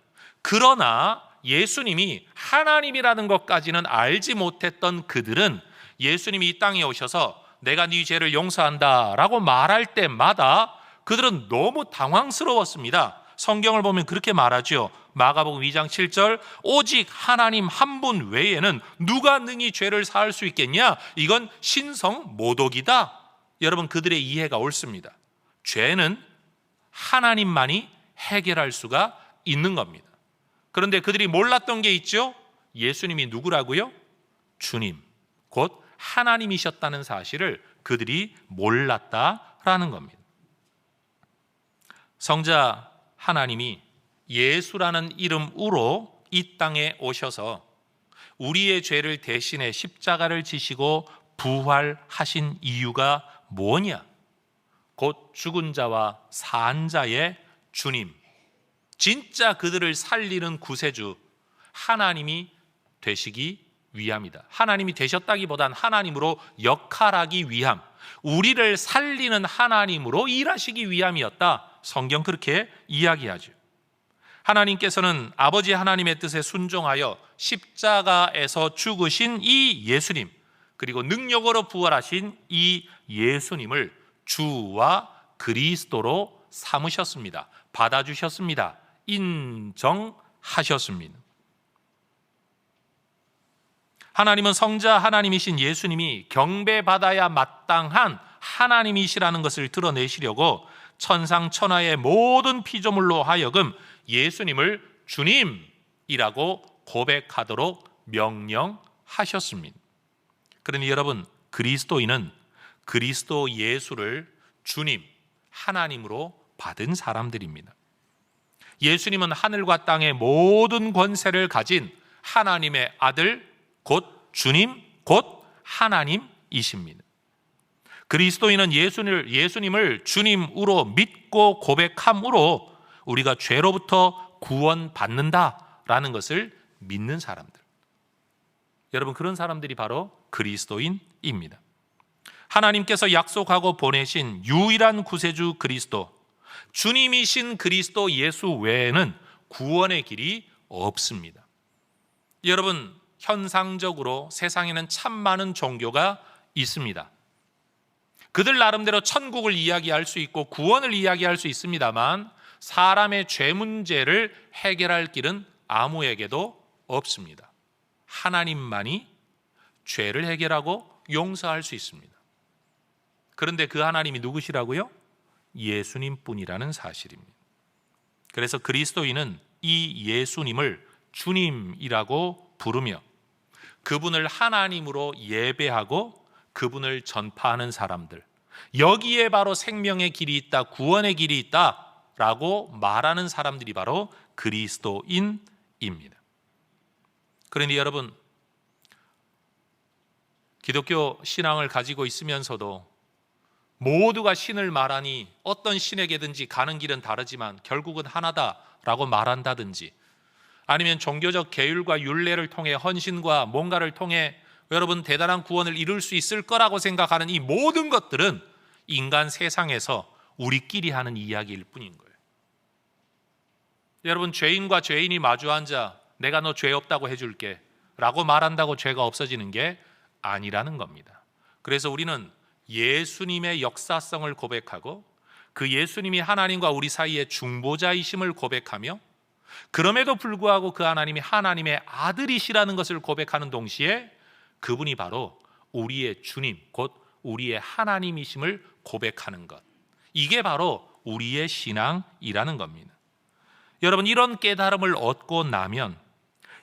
C: 그러나 예수님이 하나님이라는 것까지는 알지 못했던 그들은 예수님이 이 땅에 오셔서 내가 네 죄를 용서한다 라고 말할 때마다 그들은 너무 당황스러웠습니다. 성경을 보면 그렇게 말하죠. 마가복음 2장 7절, 오직 하나님 한 분 외에는 누가 능히 죄를 사할 수 있겠냐? 이건 신성 모독이다. 여러분, 그들의 이해가 옳습니다. 죄는 하나님만이 해결할 수가 있는 겁니다. 그런데 그들이 몰랐던 게 있죠. 예수님이 누구라고요? 주님, 곧 하나님이셨다는 사실을 그들이 몰랐다라는 겁니다. 성자 하나님이 예수라는 이름으로 이 땅에 오셔서 우리의 죄를 대신해 십자가를 지시고 부활하신 이유가 뭐냐? 곧 죽은 자와 산 자의 주님, 진짜 그들을 살리는 구세주 하나님이 되시기 위함이다. 하나님이 되셨다기보단 하나님으로 역할하기 위함, 우리를 살리는 하나님으로 일하시기 위함이었다. 성경 그렇게 이야기하죠. 하나님께서는 아버지 하나님의 뜻에 순종하여 십자가에서 죽으신 이 예수님, 그리고 능력으로 부활하신 이 예수님을 주와 그리스도로 삼으셨습니다. 받아주셨습니다. 인정하셨습니다. 하나님은 성자 하나님이신 예수님이 경배받아야 마땅한 하나님이시라는 것을 드러내시려고 천상천하의 모든 피조물로 하여금 예수님을 주님이라고 고백하도록 명령하셨습니다. 그러니 여러분, 그리스도인은 그리스도 예수를 주님, 하나님으로 받은 사람들입니다. 예수님은 하늘과 땅의 모든 권세를 가진 하나님의 아들, 곧 주님, 곧 하나님이십니다. 그리스도인은 예수님을 주님으로 믿고 고백함으로 우리가 죄로부터 구원받는다라는 것을 믿는 사람들. 여러분, 그런 사람들이 바로 그리스도인입니다. 하나님께서 약속하고 보내신 유일한 구세주 그리스도, 주님이신 그리스도 예수 외에는 구원의 길이 없습니다. 여러분, 현상적으로 세상에는 참 많은 종교가 있습니다. 그들 나름대로 천국을 이야기할 수 있고 구원을 이야기할 수 있습니다만 사람의 죄 문제를 해결할 길은 아무에게도 없습니다. 하나님만이 죄를 해결하고 용서할 수 있습니다. 그런데 그 하나님이 누구시라고요? 예수님뿐이라는 사실입니다. 그래서 그리스도인은 이 예수님을 주님이라고 부르며 그분을 하나님으로 예배하고 그분을 전파하는 사람들, 여기에 바로 생명의 길이 있다, 구원의 길이 있다라고 말하는 사람들이 바로 그리스도인입니다. 그러니 여러분, 기독교 신앙을 가지고 있으면서도 모두가 신을 말하니 어떤 신에게든지 가는 길은 다르지만 결국은 하나다라고 말한다든지, 아니면 종교적 계율과 율례를 통해 헌신과 뭔가를 통해 여러분 대단한 구원을 이룰 수 있을 거라고 생각하는 이 모든 것들은 인간 세상에서 우리끼리 하는 이야기일 뿐인 거예요. 여러분, 죄인과 죄인이 마주 앉아 내가 너 죄 없다고 해줄게 라고 말한다고 죄가 없어지는 게 아니라는 겁니다. 그래서 우리는 예수님의 역사성을 고백하고 그 예수님이 하나님과 우리 사이의 중보자이심을 고백하며 그럼에도 불구하고 그 하나님이 하나님의 아들이시라는 것을 고백하는 동시에 그분이 바로 우리의 주님, 곧 우리의 하나님이심을 고백하는 것, 이게 바로 우리의 신앙이라는 겁니다. 여러분, 이런 깨달음을 얻고 나면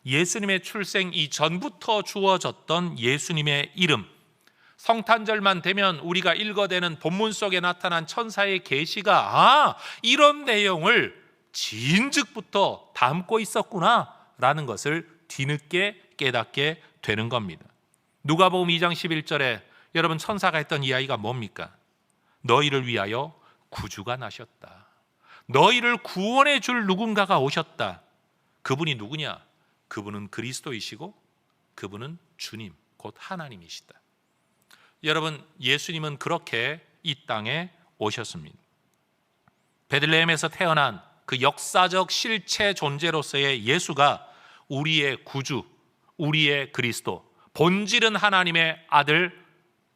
C: 예수님의 출생 이전부터 주어졌던 예수님의 이름, 성탄절만 되면 우리가 읽어대는 본문 속에 나타난 천사의 계시가 이런 내용을 진즉부터 담고 있었구나라는 것을 뒤늦게 깨닫게 되는 겁니다. 누가복음 2장 11절에 여러분, 천사가 했던 이야기가 뭡니까? 너희를 위하여 구주가 나셨다. 너희를 구원해 줄 누군가가 오셨다. 그분이 누구냐? 그분은 그리스도이시고 그분은 주님, 곧 하나님이시다. 여러분, 예수님은 그렇게 이 땅에 오셨습니다. 베들레헴에서 태어난 그 역사적 실체 존재로서의 예수가 우리의 구주, 우리의 그리스도, 본질은 하나님의 아들,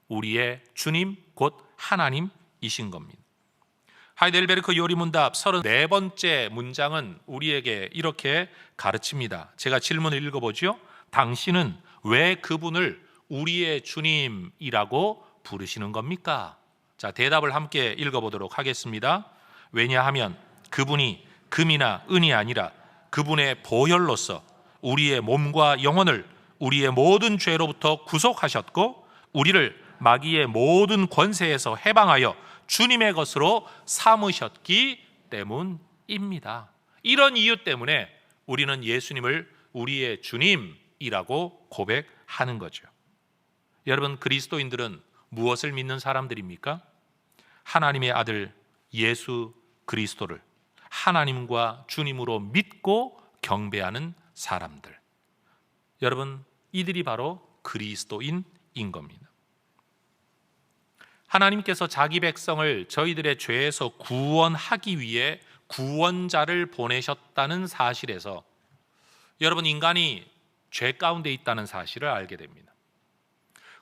C: 우리의 주님, 곧 하나님이신 겁니다. 하이델베르크 요리문답 34번째 문장은 우리에게 이렇게 가르칩니다. 제가 질문을 읽어보죠. 당신은 왜 그분을 우리의 주님이라고 부르시는 겁니까? 자, 대답을 함께 읽어보도록 하겠습니다. 왜냐하면 그분이 금이나 은이 아니라 그분의 보혈로서 우리의 몸과 영혼을 우리의 모든 죄로부터 구속하셨고 우리를 마귀의 모든 권세에서 해방하여 주님의 것으로 삼으셨기 때문입니다. 이런 이유 때문에 우리는 예수님을 우리의 주님이라고 고백하는 거죠. 여러분, 그리스도인들은 무엇을 믿는 사람들입니까? 하나님의 아들 예수 그리스도를 하나님과 주님으로 믿고 경배하는 사람들. 여러분, 이들이 바로 그리스도인인 겁니다. 하나님께서 자기 백성을 저희들의 죄에서 구원하기 위해 구원자를 보내셨다는 사실에서 여러분, 인간이 죄 가운데 있다는 사실을 알게 됩니다.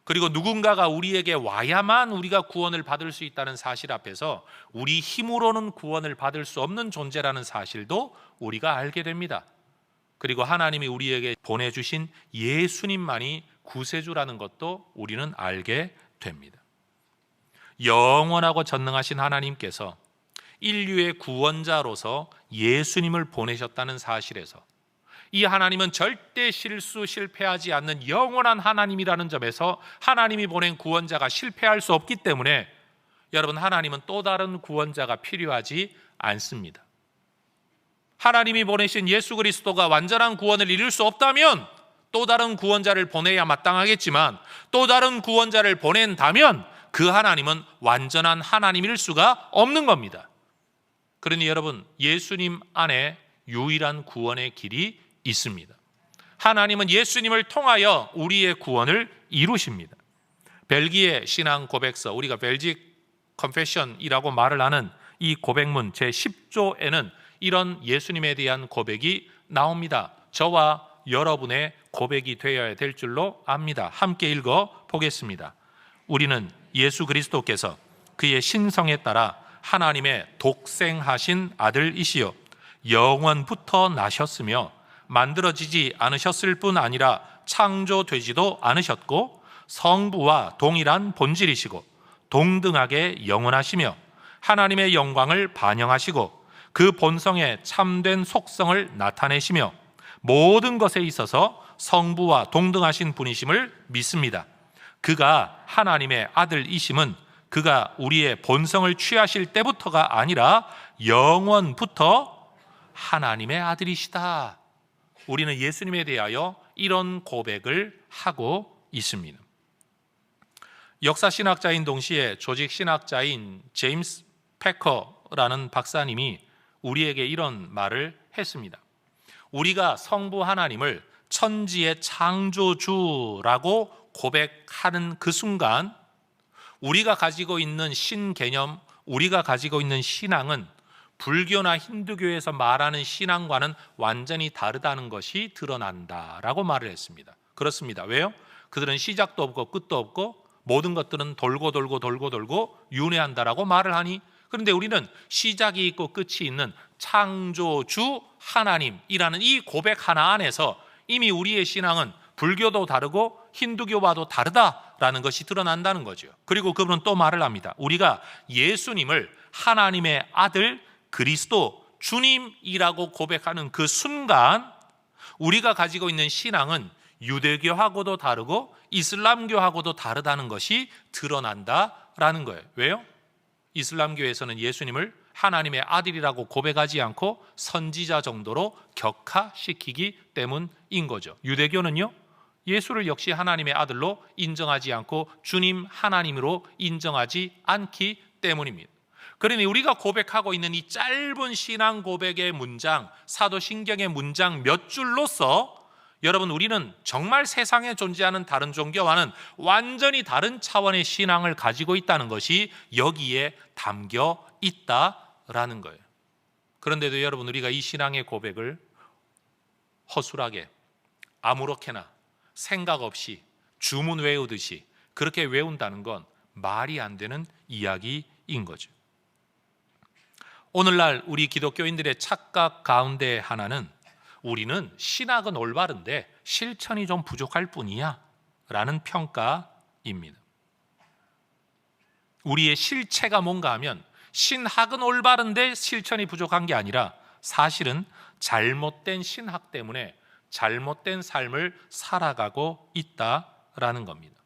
C: 그리고 누군가가 우리에게 와야만 우리가 구원을 받을 수 있다는 사실 앞에서 우리 힘으로는 구원을 받을 수 없는 존재라는 사실도 우리가 알게 됩니다. 그리고 하나님이 우리에게 보내주신 예수님만이 구세주라는 것도 우리는 알게 됩니다. 영원하고 전능하신 하나님께서 인류의 구원자로서 예수님을 보내셨다는 사실에서 이 하나님은 절대 실패하지 않는 영원한 하나님이라는 점에서 하나님이 보낸 구원자가 실패할 수 없기 때문에 여러분, 하나님은 또 다른 구원자가 필요하지 않습니다. 하나님이 보내신 예수 그리스도가 완전한 구원을 이룰 수 없다면 또 다른 구원자를 보내야 마땅하겠지만, 또 다른 구원자를 보낸다면 그 하나님은 완전한 하나님일 수가 없는 겁니다. 그러니 여러분, 예수님 안에 유일한 구원의 길이 있습니다. 하나님은 예수님을 통하여 우리의 구원을 이루십니다. 벨기에 신앙 고백서, 우리가 벨직 컨페션이라고 말을 하는 이 고백문 제10조에는 이런 예수님에 대한 고백이 나옵니다. 저와 여러분의 고백이 되어야 될 줄로 압니다. 함께 읽어 보겠습니다. 우리는 예수 그리스도께서 그의 신성에 따라 하나님의 독생하신 아들이시요 영원부터 나셨으며 만들어지지 않으셨을 뿐 아니라 창조되지도 않으셨고 성부와 동일한 본질이시고 동등하게 영원하시며 하나님의 영광을 반영하시고 그 본성의 참된 속성을 나타내시며 모든 것에 있어서 성부와 동등하신 분이심을 믿습니다. 그가 하나님의 아들이심은 그가 우리의 본성을 취하실 때부터가 아니라 영원부터 하나님의 아들이시다. 우리는 예수님에 대하여 이런 고백을 하고 있습니다. 역사신학자인 동시에 조직신학자인 제임스 패커라는 박사님이 우리에게 이런 말을 했습니다. 우리가 성부 하나님을 천지의 창조주라고 고백하는 그 순간 우리가 가지고 있는 신개념, 우리가 가지고 있는 신앙은 불교나 힌두교에서 말하는 신앙과는 완전히 다르다는 것이 드러난다라고 말을 했습니다. 그렇습니다. 왜요? 그들은 시작도 없고 끝도 없고 모든 것들은 돌고 윤회한다라고 말을 하니, 그런데 우리는 시작이 있고 끝이 있는 창조주 하나님이라는 이 고백 하나 안에서 이미 우리의 신앙은 불교도 다르고 힌두교와도 다르다라는 것이 드러난다는 거죠. 그리고 그분은 또 말을 합니다. 우리가 예수님을 하나님의 아들 그리스도 주님이라고 고백하는 그 순간 우리가 가지고 있는 신앙은 유대교하고도 다르고 이슬람교하고도 다르다는 것이 드러난다라는 거예요. 왜요? 이슬람교에서는 예수님을 하나님의 아들이라고 고백하지 않고 선지자 정도로 격하시키기 때문인 거죠. 유대교는요, 예수를 역시 하나님의 아들로 인정하지 않고 주님 하나님으로 인정하지 않기 때문입니다. 그러니 우리가 고백하고 있는 이 짧은 신앙 고백의 문장, 사도신경의 문장 몇 줄로서 여러분, 우리는 정말 세상에 존재하는 다른 종교와는 완전히 다른 차원의 신앙을 가지고 있다는 것이 여기에 담겨 있다라는 거예요. 그런데도 여러분, 우리가 이 신앙의 고백을 허술하게 아무렇게나 생각 없이 주문 외우듯이 그렇게 외운다는 건 말이 안 되는 이야기인 거죠. 오늘날 우리 기독교인들의 착각 가운데 하나는 우리는 신학은 올바른데 실천이 좀 부족할 뿐이야 라는 평가입니다. 우리의 실체가 뭔가 하면 신학은 올바른데 실천이 부족한 게 아니라 사실은 잘못된 신학 때문에 잘못된 삶을 살아가고 있다라는 겁니다.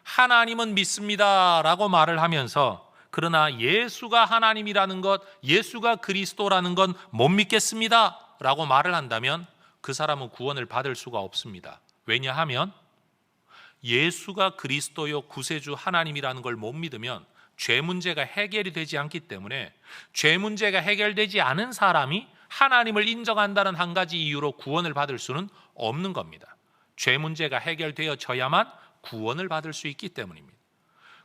C: 하나님은 믿습니다라고 말을 하면서 그러나 예수가 하나님이라는 것, 예수가 그리스도라는 건 못 믿겠습니다 라고 말을 한다면 그 사람은 구원을 받을 수가 없습니다. 왜냐하면 예수가 그리스도요 구세주 하나님이라는 걸 못 믿으면 죄 문제가 해결이 되지 않기 때문에 죄 문제가 해결되지 않은 사람이 하나님을 인정한다는 한 가지 이유로 구원을 받을 수는 없는 겁니다. 죄 문제가 해결되어져야만 구원을 받을 수 있기 때문입니다.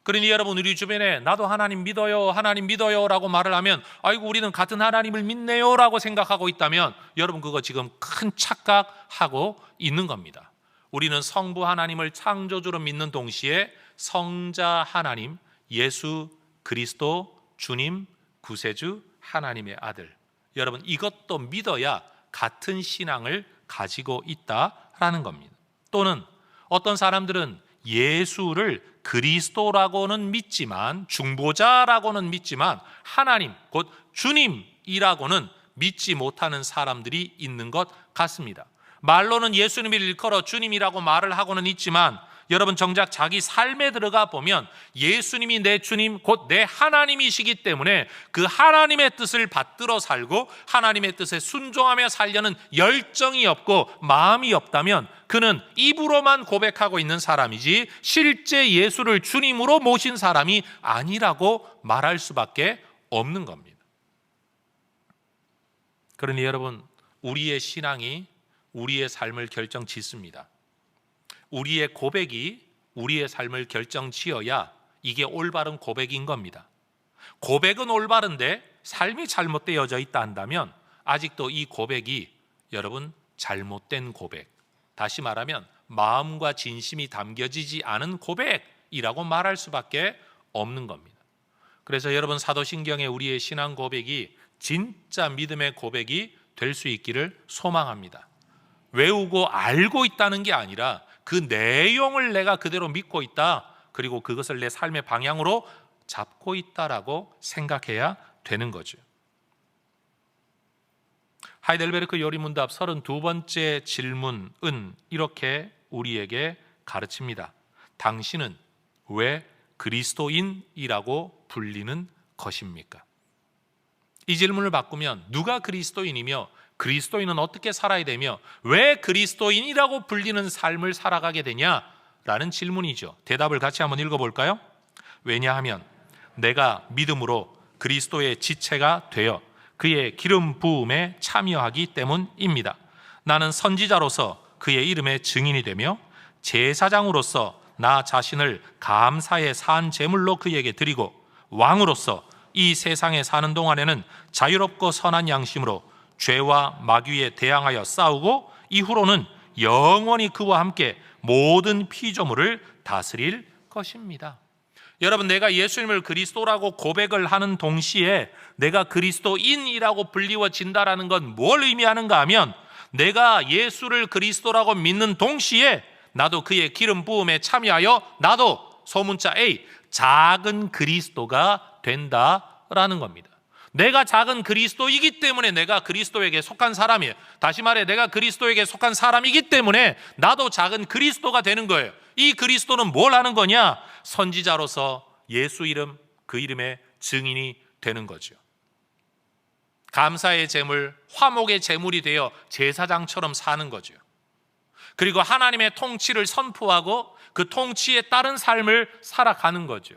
C: 그러니 여러분, 우리 주변에 나도 하나님 믿어요, 하나님 믿어요 라고 말을 하면 아이고 우리는 같은 하나님을 믿네요 라고 생각하고 있다면 여러분, 그거 지금 큰 착각하고 있는 겁니다. 우리는 성부 하나님을 창조주로 믿는 동시에 성자 하나님, 예수 그리스도 주님, 구세주 하나님의 아들, 여러분 이것도 믿어야 같은 신앙을 가지고 있다라는 겁니다. 또는 어떤 사람들은 예수를 그리스도라고는 믿지만, 중보자라고는 믿지만 하나님 곧 주님이라고는 믿지 못하는 사람들이 있는 것 같습니다. 말로는 예수님을 일컬어 주님이라고 말을 하고는 있지만 여러분 정작 자기 삶에 들어가 보면 예수님이 내 주님 곧 내 하나님이시기 때문에 그 하나님의 뜻을 받들어 살고 하나님의 뜻에 순종하며 살려는 열정이 없고 마음이 없다면 그는 입으로만 고백하고 있는 사람이지 실제 예수를 주님으로 모신 사람이 아니라고 말할 수밖에 없는 겁니다. 그러니 여러분, 우리의 신앙이 우리의 삶을 결정짓습니다. 우리의 고백이 우리의 삶을 결정지어야 이게 올바른 고백인 겁니다. 고백은 올바른데 삶이 잘못되어져 있다 한다면 아직도 이 고백이 여러분 잘못된 고백, 다시 말하면 마음과 진심이 담겨지지 않은 고백이라고 말할 수밖에 없는 겁니다. 그래서 여러분 사도신경에 우리의 신앙 고백이 진짜 믿음의 고백이 될 수 있기를 소망합니다. 외우고 알고 있다는 게 아니라 그 내용을 내가 그대로 믿고 있다, 그리고 그것을 내 삶의 방향으로 잡고 있다라고 생각해야 되는 거죠. 하이델베르크 요리문답 32번째 질문은 이렇게 우리에게 가르칩니다. 당신은 왜 그리스도인이라고 불리는 것입니까? 이 질문을 바꾸면 누가 그리스도인이며 그리스도인은 어떻게 살아야 되며 왜 그리스도인이라고 불리는 삶을 살아가게 되냐라는 질문이죠. 대답을 같이 한번 읽어볼까요? 왜냐하면 내가 믿음으로 그리스도의 지체가 되어 그의 기름 부음에 참여하기 때문입니다. 나는 선지자로서 그의 이름의 증인이 되며 제사장으로서 나 자신을 감사의 산 제물로 그에게 드리고 왕으로서 이 세상에 사는 동안에는 자유롭고 선한 양심으로 죄와 마귀에 대항하여 싸우고 이후로는 영원히 그와 함께 모든 피조물을 다스릴 것입니다. 여러분, 내가 예수님을 그리스도라고 고백을 하는 동시에 내가 그리스도인이라고 불리워진다라는 건 뭘 의미하는가 하면 내가 예수를 그리스도라고 믿는 동시에 나도 그의 기름 부음에 참여하여 나도 소문자 A 작은 그리스도가 된다라는 겁니다. 내가 작은 그리스도이기 때문에 내가 그리스도에게 속한 사람이에요. 다시 말해 내가 그리스도에게 속한 사람이기 때문에 나도 작은 그리스도가 되는 거예요. 이 그리스도는 뭘 하는 거냐? 선지자로서 예수 이름, 그 이름의 증인이 되는 거죠. 감사의 제물, 화목의 제물이 되어 제사장처럼 사는 거죠. 그리고 하나님의 통치를 선포하고 그 통치에 따른 삶을 살아가는 거죠.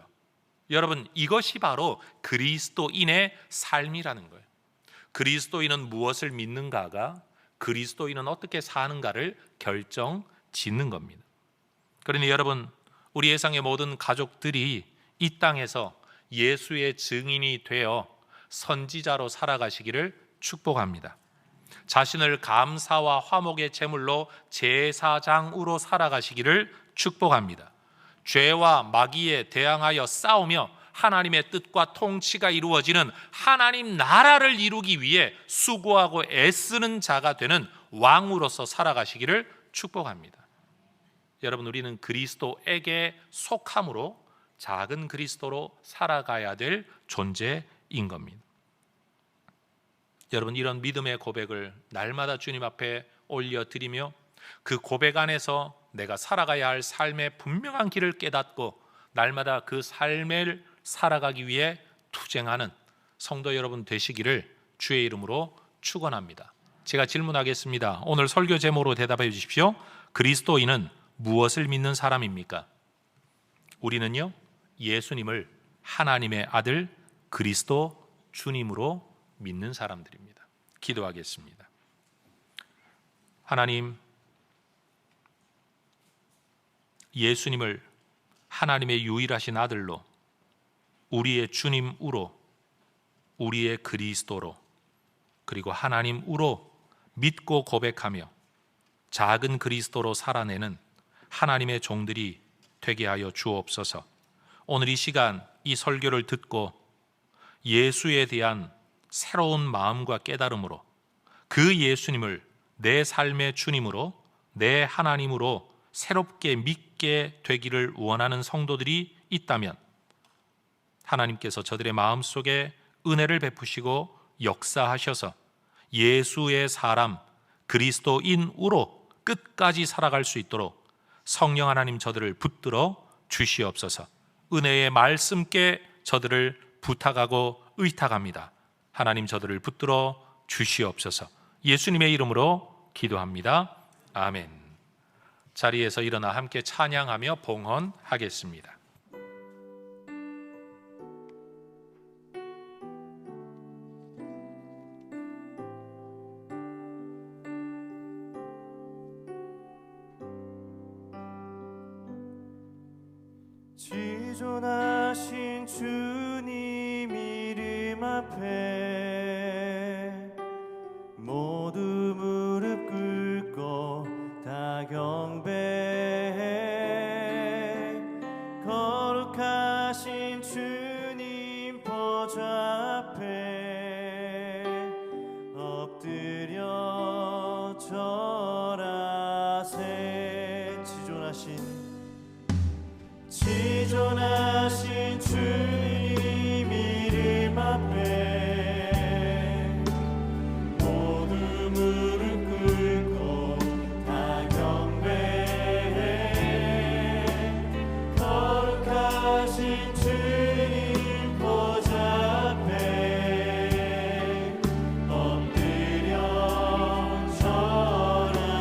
C: 여러분, 이것이 바로 그리스도인의 삶이라는 거예요. 그리스도인은 무엇을 믿는가가 그리스도인은 어떻게 사는가를 결정 짓는 겁니다. 그러니 여러분, 우리 예상의 모든 가족들이 이 땅에서 예수의 증인이 되어 선지자로 살아가시기를 축복합니다. 자신을 감사와 화목의 제물로 제사장으로 살아가시기를 축복합니다. 죄와 마귀에 대항하여 싸우며 하나님의 뜻과 통치가 이루어지는 하나님 나라를 이루기 위해 수고하고 애쓰는 자가 되는 왕으로서 살아가시기를 축복합니다. 여러분, 우리는 그리스도에게 속함으로 작은 그리스도로 살아가야 될 존재인 겁니다. 여러분, 이런 믿음의 고백을 날마다 주님 앞에 올려드리며 그 고백 안에서 내가 살아가야 할 삶의 분명한 길을 깨닫고 날마다 그 삶을 살아가기 위해 투쟁하는 성도 여러분 되시기를 주의 이름으로 축원합니다. 제가 질문하겠습니다. 오늘 설교 제목으로 대답해 주십시오. 그리스도인은 무엇을 믿는 사람입니까? 우리는요, 예수님을 하나님의 아들 그리스도 주님으로 믿는 사람들입니다. 기도하겠습니다. 하나님, 예수님을 하나님의 유일하신 아들로, 우리의 주님으로, 우리의 그리스도로, 그리고 하나님으로 믿고 고백하며 작은 그리스도로 살아내는 하나님의 종들이 되게 하여 주옵소서. 오늘 이 시간 이 설교를 듣고 예수에 대한 새로운 마음과 깨달음으로 그 예수님을 내 삶의 주님으로, 내 하나님으로 새롭게 믿게 있게 되기를 원하는 성도들이 있다면 하나님께서 저들의 마음속에 은혜를 베푸시고 역사하셔서 예수의 사람 그리스도인으로 끝까지 살아갈 수 있도록 성령 하나님 저들을 붙들어 주시옵소서. 은혜의 말씀께 저들을 부탁하고 의탁합니다. 하나님 저들을 붙들어 주시옵소서. 예수님의 이름으로 기도합니다. 아멘. 자리에서 일어나 함께 찬양하며 봉헌하겠습니다.
A: 지존하신 주님 이름 앞에 모두 무릎 꿇고 다 경배해. 거룩하신 주님 보좌 앞에 엎드려 절하세. 지존하신 주님 이름 앞에 모두 무릎 꿇고 다 경배해. 거룩하신 주님 보좌 앞에 엎드려 절하세.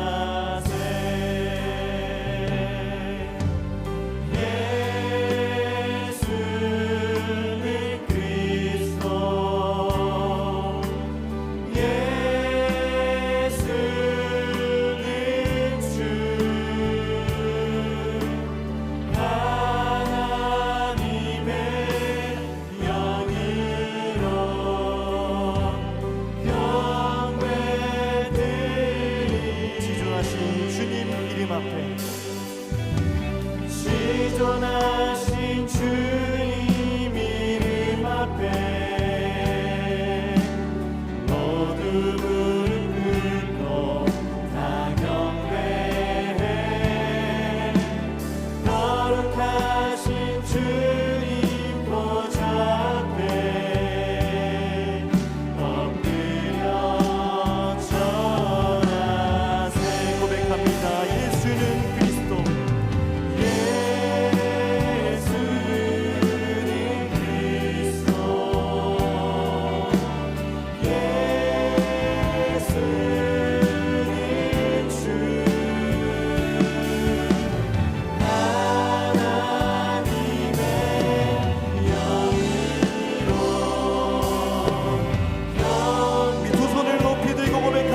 A: 지존하신 주님 이름 앞에 모두 무릎 꿇고 다 경배해. 거룩하신 주님 보좌 앞에 엎드려 절하세. 고백합니다. 예수는 그리스도.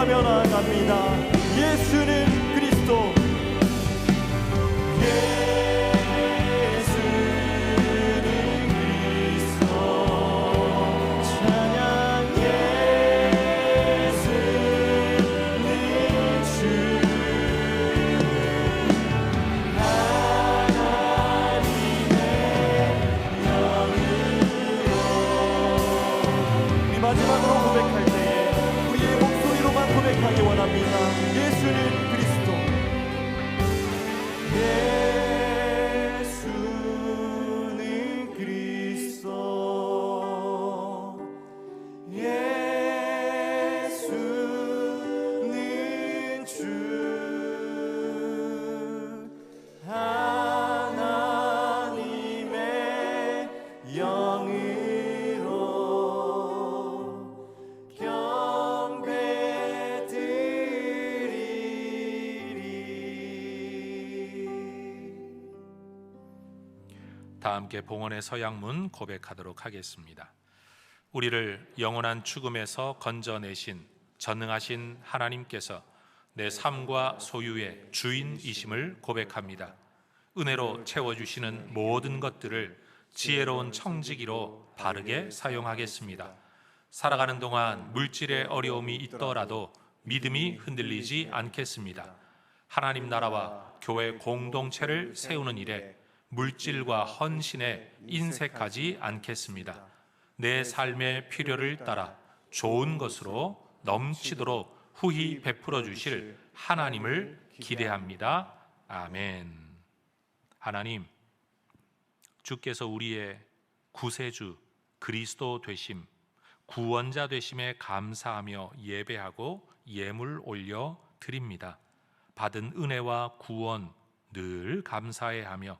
A: 나아갑니다. 예수는 그리스도. 예수는 그리스도. 찬양. 예수는 주. 하나님의 영으로. 우리 마지막으로 고백할 때에 우리의 목소리로만 고백하기 원합니다. 예수는 그리스도. 예수는 그리스도. 예수는 주. 하나님의 영으로
C: 다 함께 봉헌의 서양문 고백하도록 하겠습니다. 우리를 영원한 죽음에서 건져내신 전능하신 하나님께서 내 삶과 소유의 주인이심을 고백합니다. 은혜로 채워주시는 모든 것들을 지혜로운 청지기로 바르게 사용하겠습니다. 살아가는 동안 물질의 어려움이 있더라도 믿음이 흔들리지 않겠습니다. 하나님 나라와 교회 공동체를 세우는 일에 물질과 헌신에 인색하지 않겠습니다. 내 삶의 필요를 따라 좋은 것으로 넘치도록 후히 베풀어 주실 하나님을 기대합니다. 아멘. 하나님, 주께서 우리의 구세주 그리스도 되심, 구원자 되심에 감사하며 예배하고 예물 올려 드립니다. 받은 은혜와 구원 늘 감사해하며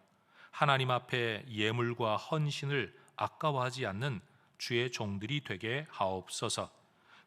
C: 하나님 앞에 예물과 헌신을 아까워하지 않는 주의 종들이 되게 하옵소서.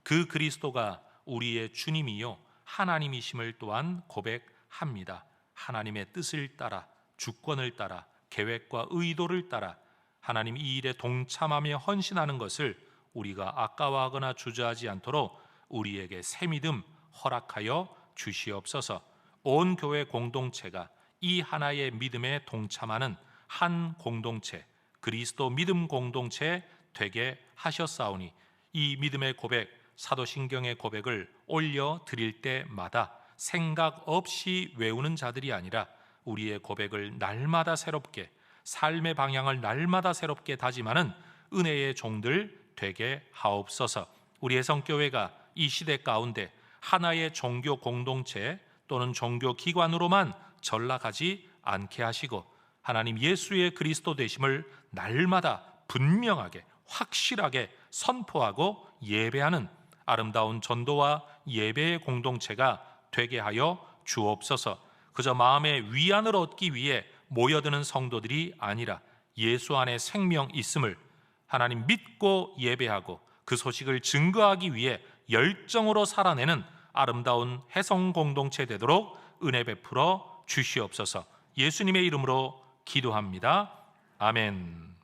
C: 그 그리스도가 우리의 주님이요 하나님이심을 또한 고백합니다. 하나님의 뜻을 따라, 주권을 따라, 계획과 의도를 따라 하나님 이 일에 동참하며 헌신하는 것을 우리가 아까워하거나 주저하지 않도록 우리에게 새 믿음 허락하여 주시옵소서. 온 교회 공동체가 이 하나의 믿음에 동참하는 한 공동체, 그리스도 믿음 공동체 되게 하셨사오니 이 믿음의 고백, 사도신경의 고백을 올려 드릴 때마다 생각 없이 외우는 자들이 아니라 우리의 고백을 날마다 새롭게, 삶의 방향을 날마다 새롭게 다짐하는 은혜의 종들 되게 하옵소서. 우리의 성교회가 이 시대 가운데 하나의 종교 공동체 또는 종교 기관으로만 전락하지 않게 하시고 하나님 예수의 그리스도 되심을 날마다 분명하게 확실하게 선포하고 예배하는 아름다운 전도와 예배의 공동체가 되게 하여 주옵소서. 그저 마음의 위안을 얻기 위해 모여드는 성도들이 아니라 예수 안에 생명 있음을 하나님 믿고 예배하고 그 소식을 증거하기 위해 열정으로 살아내는 아름다운 해성 공동체 되도록 은혜 베풀어 주시옵소서. 예수님의 이름으로 기도합니다. 아멘.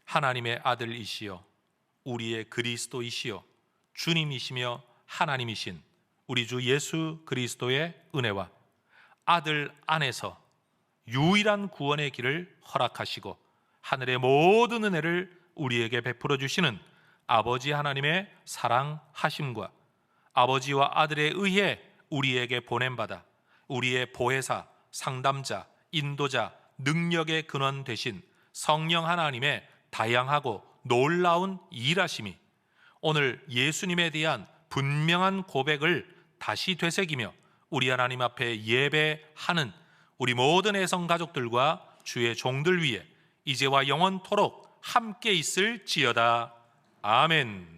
C: 하나님의 아들이시여 우리의 그리스도이시여 주님이시며 하나님이신 우리 주 예수 그리스도의 은혜와 아들 안에서 유일한 구원의 길을 허락하시고 하늘의 모든 은혜를 우리에게 베풀어 주시는 아버지 하나님의 사랑하심과 아버지와 아들에 의해 우리에게 보냄받아 우리의 보혜사, 상담자, 인도자, 능력의 근원 되신 성령 하나님의 다양하고 놀라운 일하심이 오늘 예수님에 대한 분명한 고백을 다시 되새기며 우리 하나님 앞에 예배하는 우리 모든 애성 가족들과 주의 종들 위에 이제와 영원토록 함께 있을지어다. 아멘.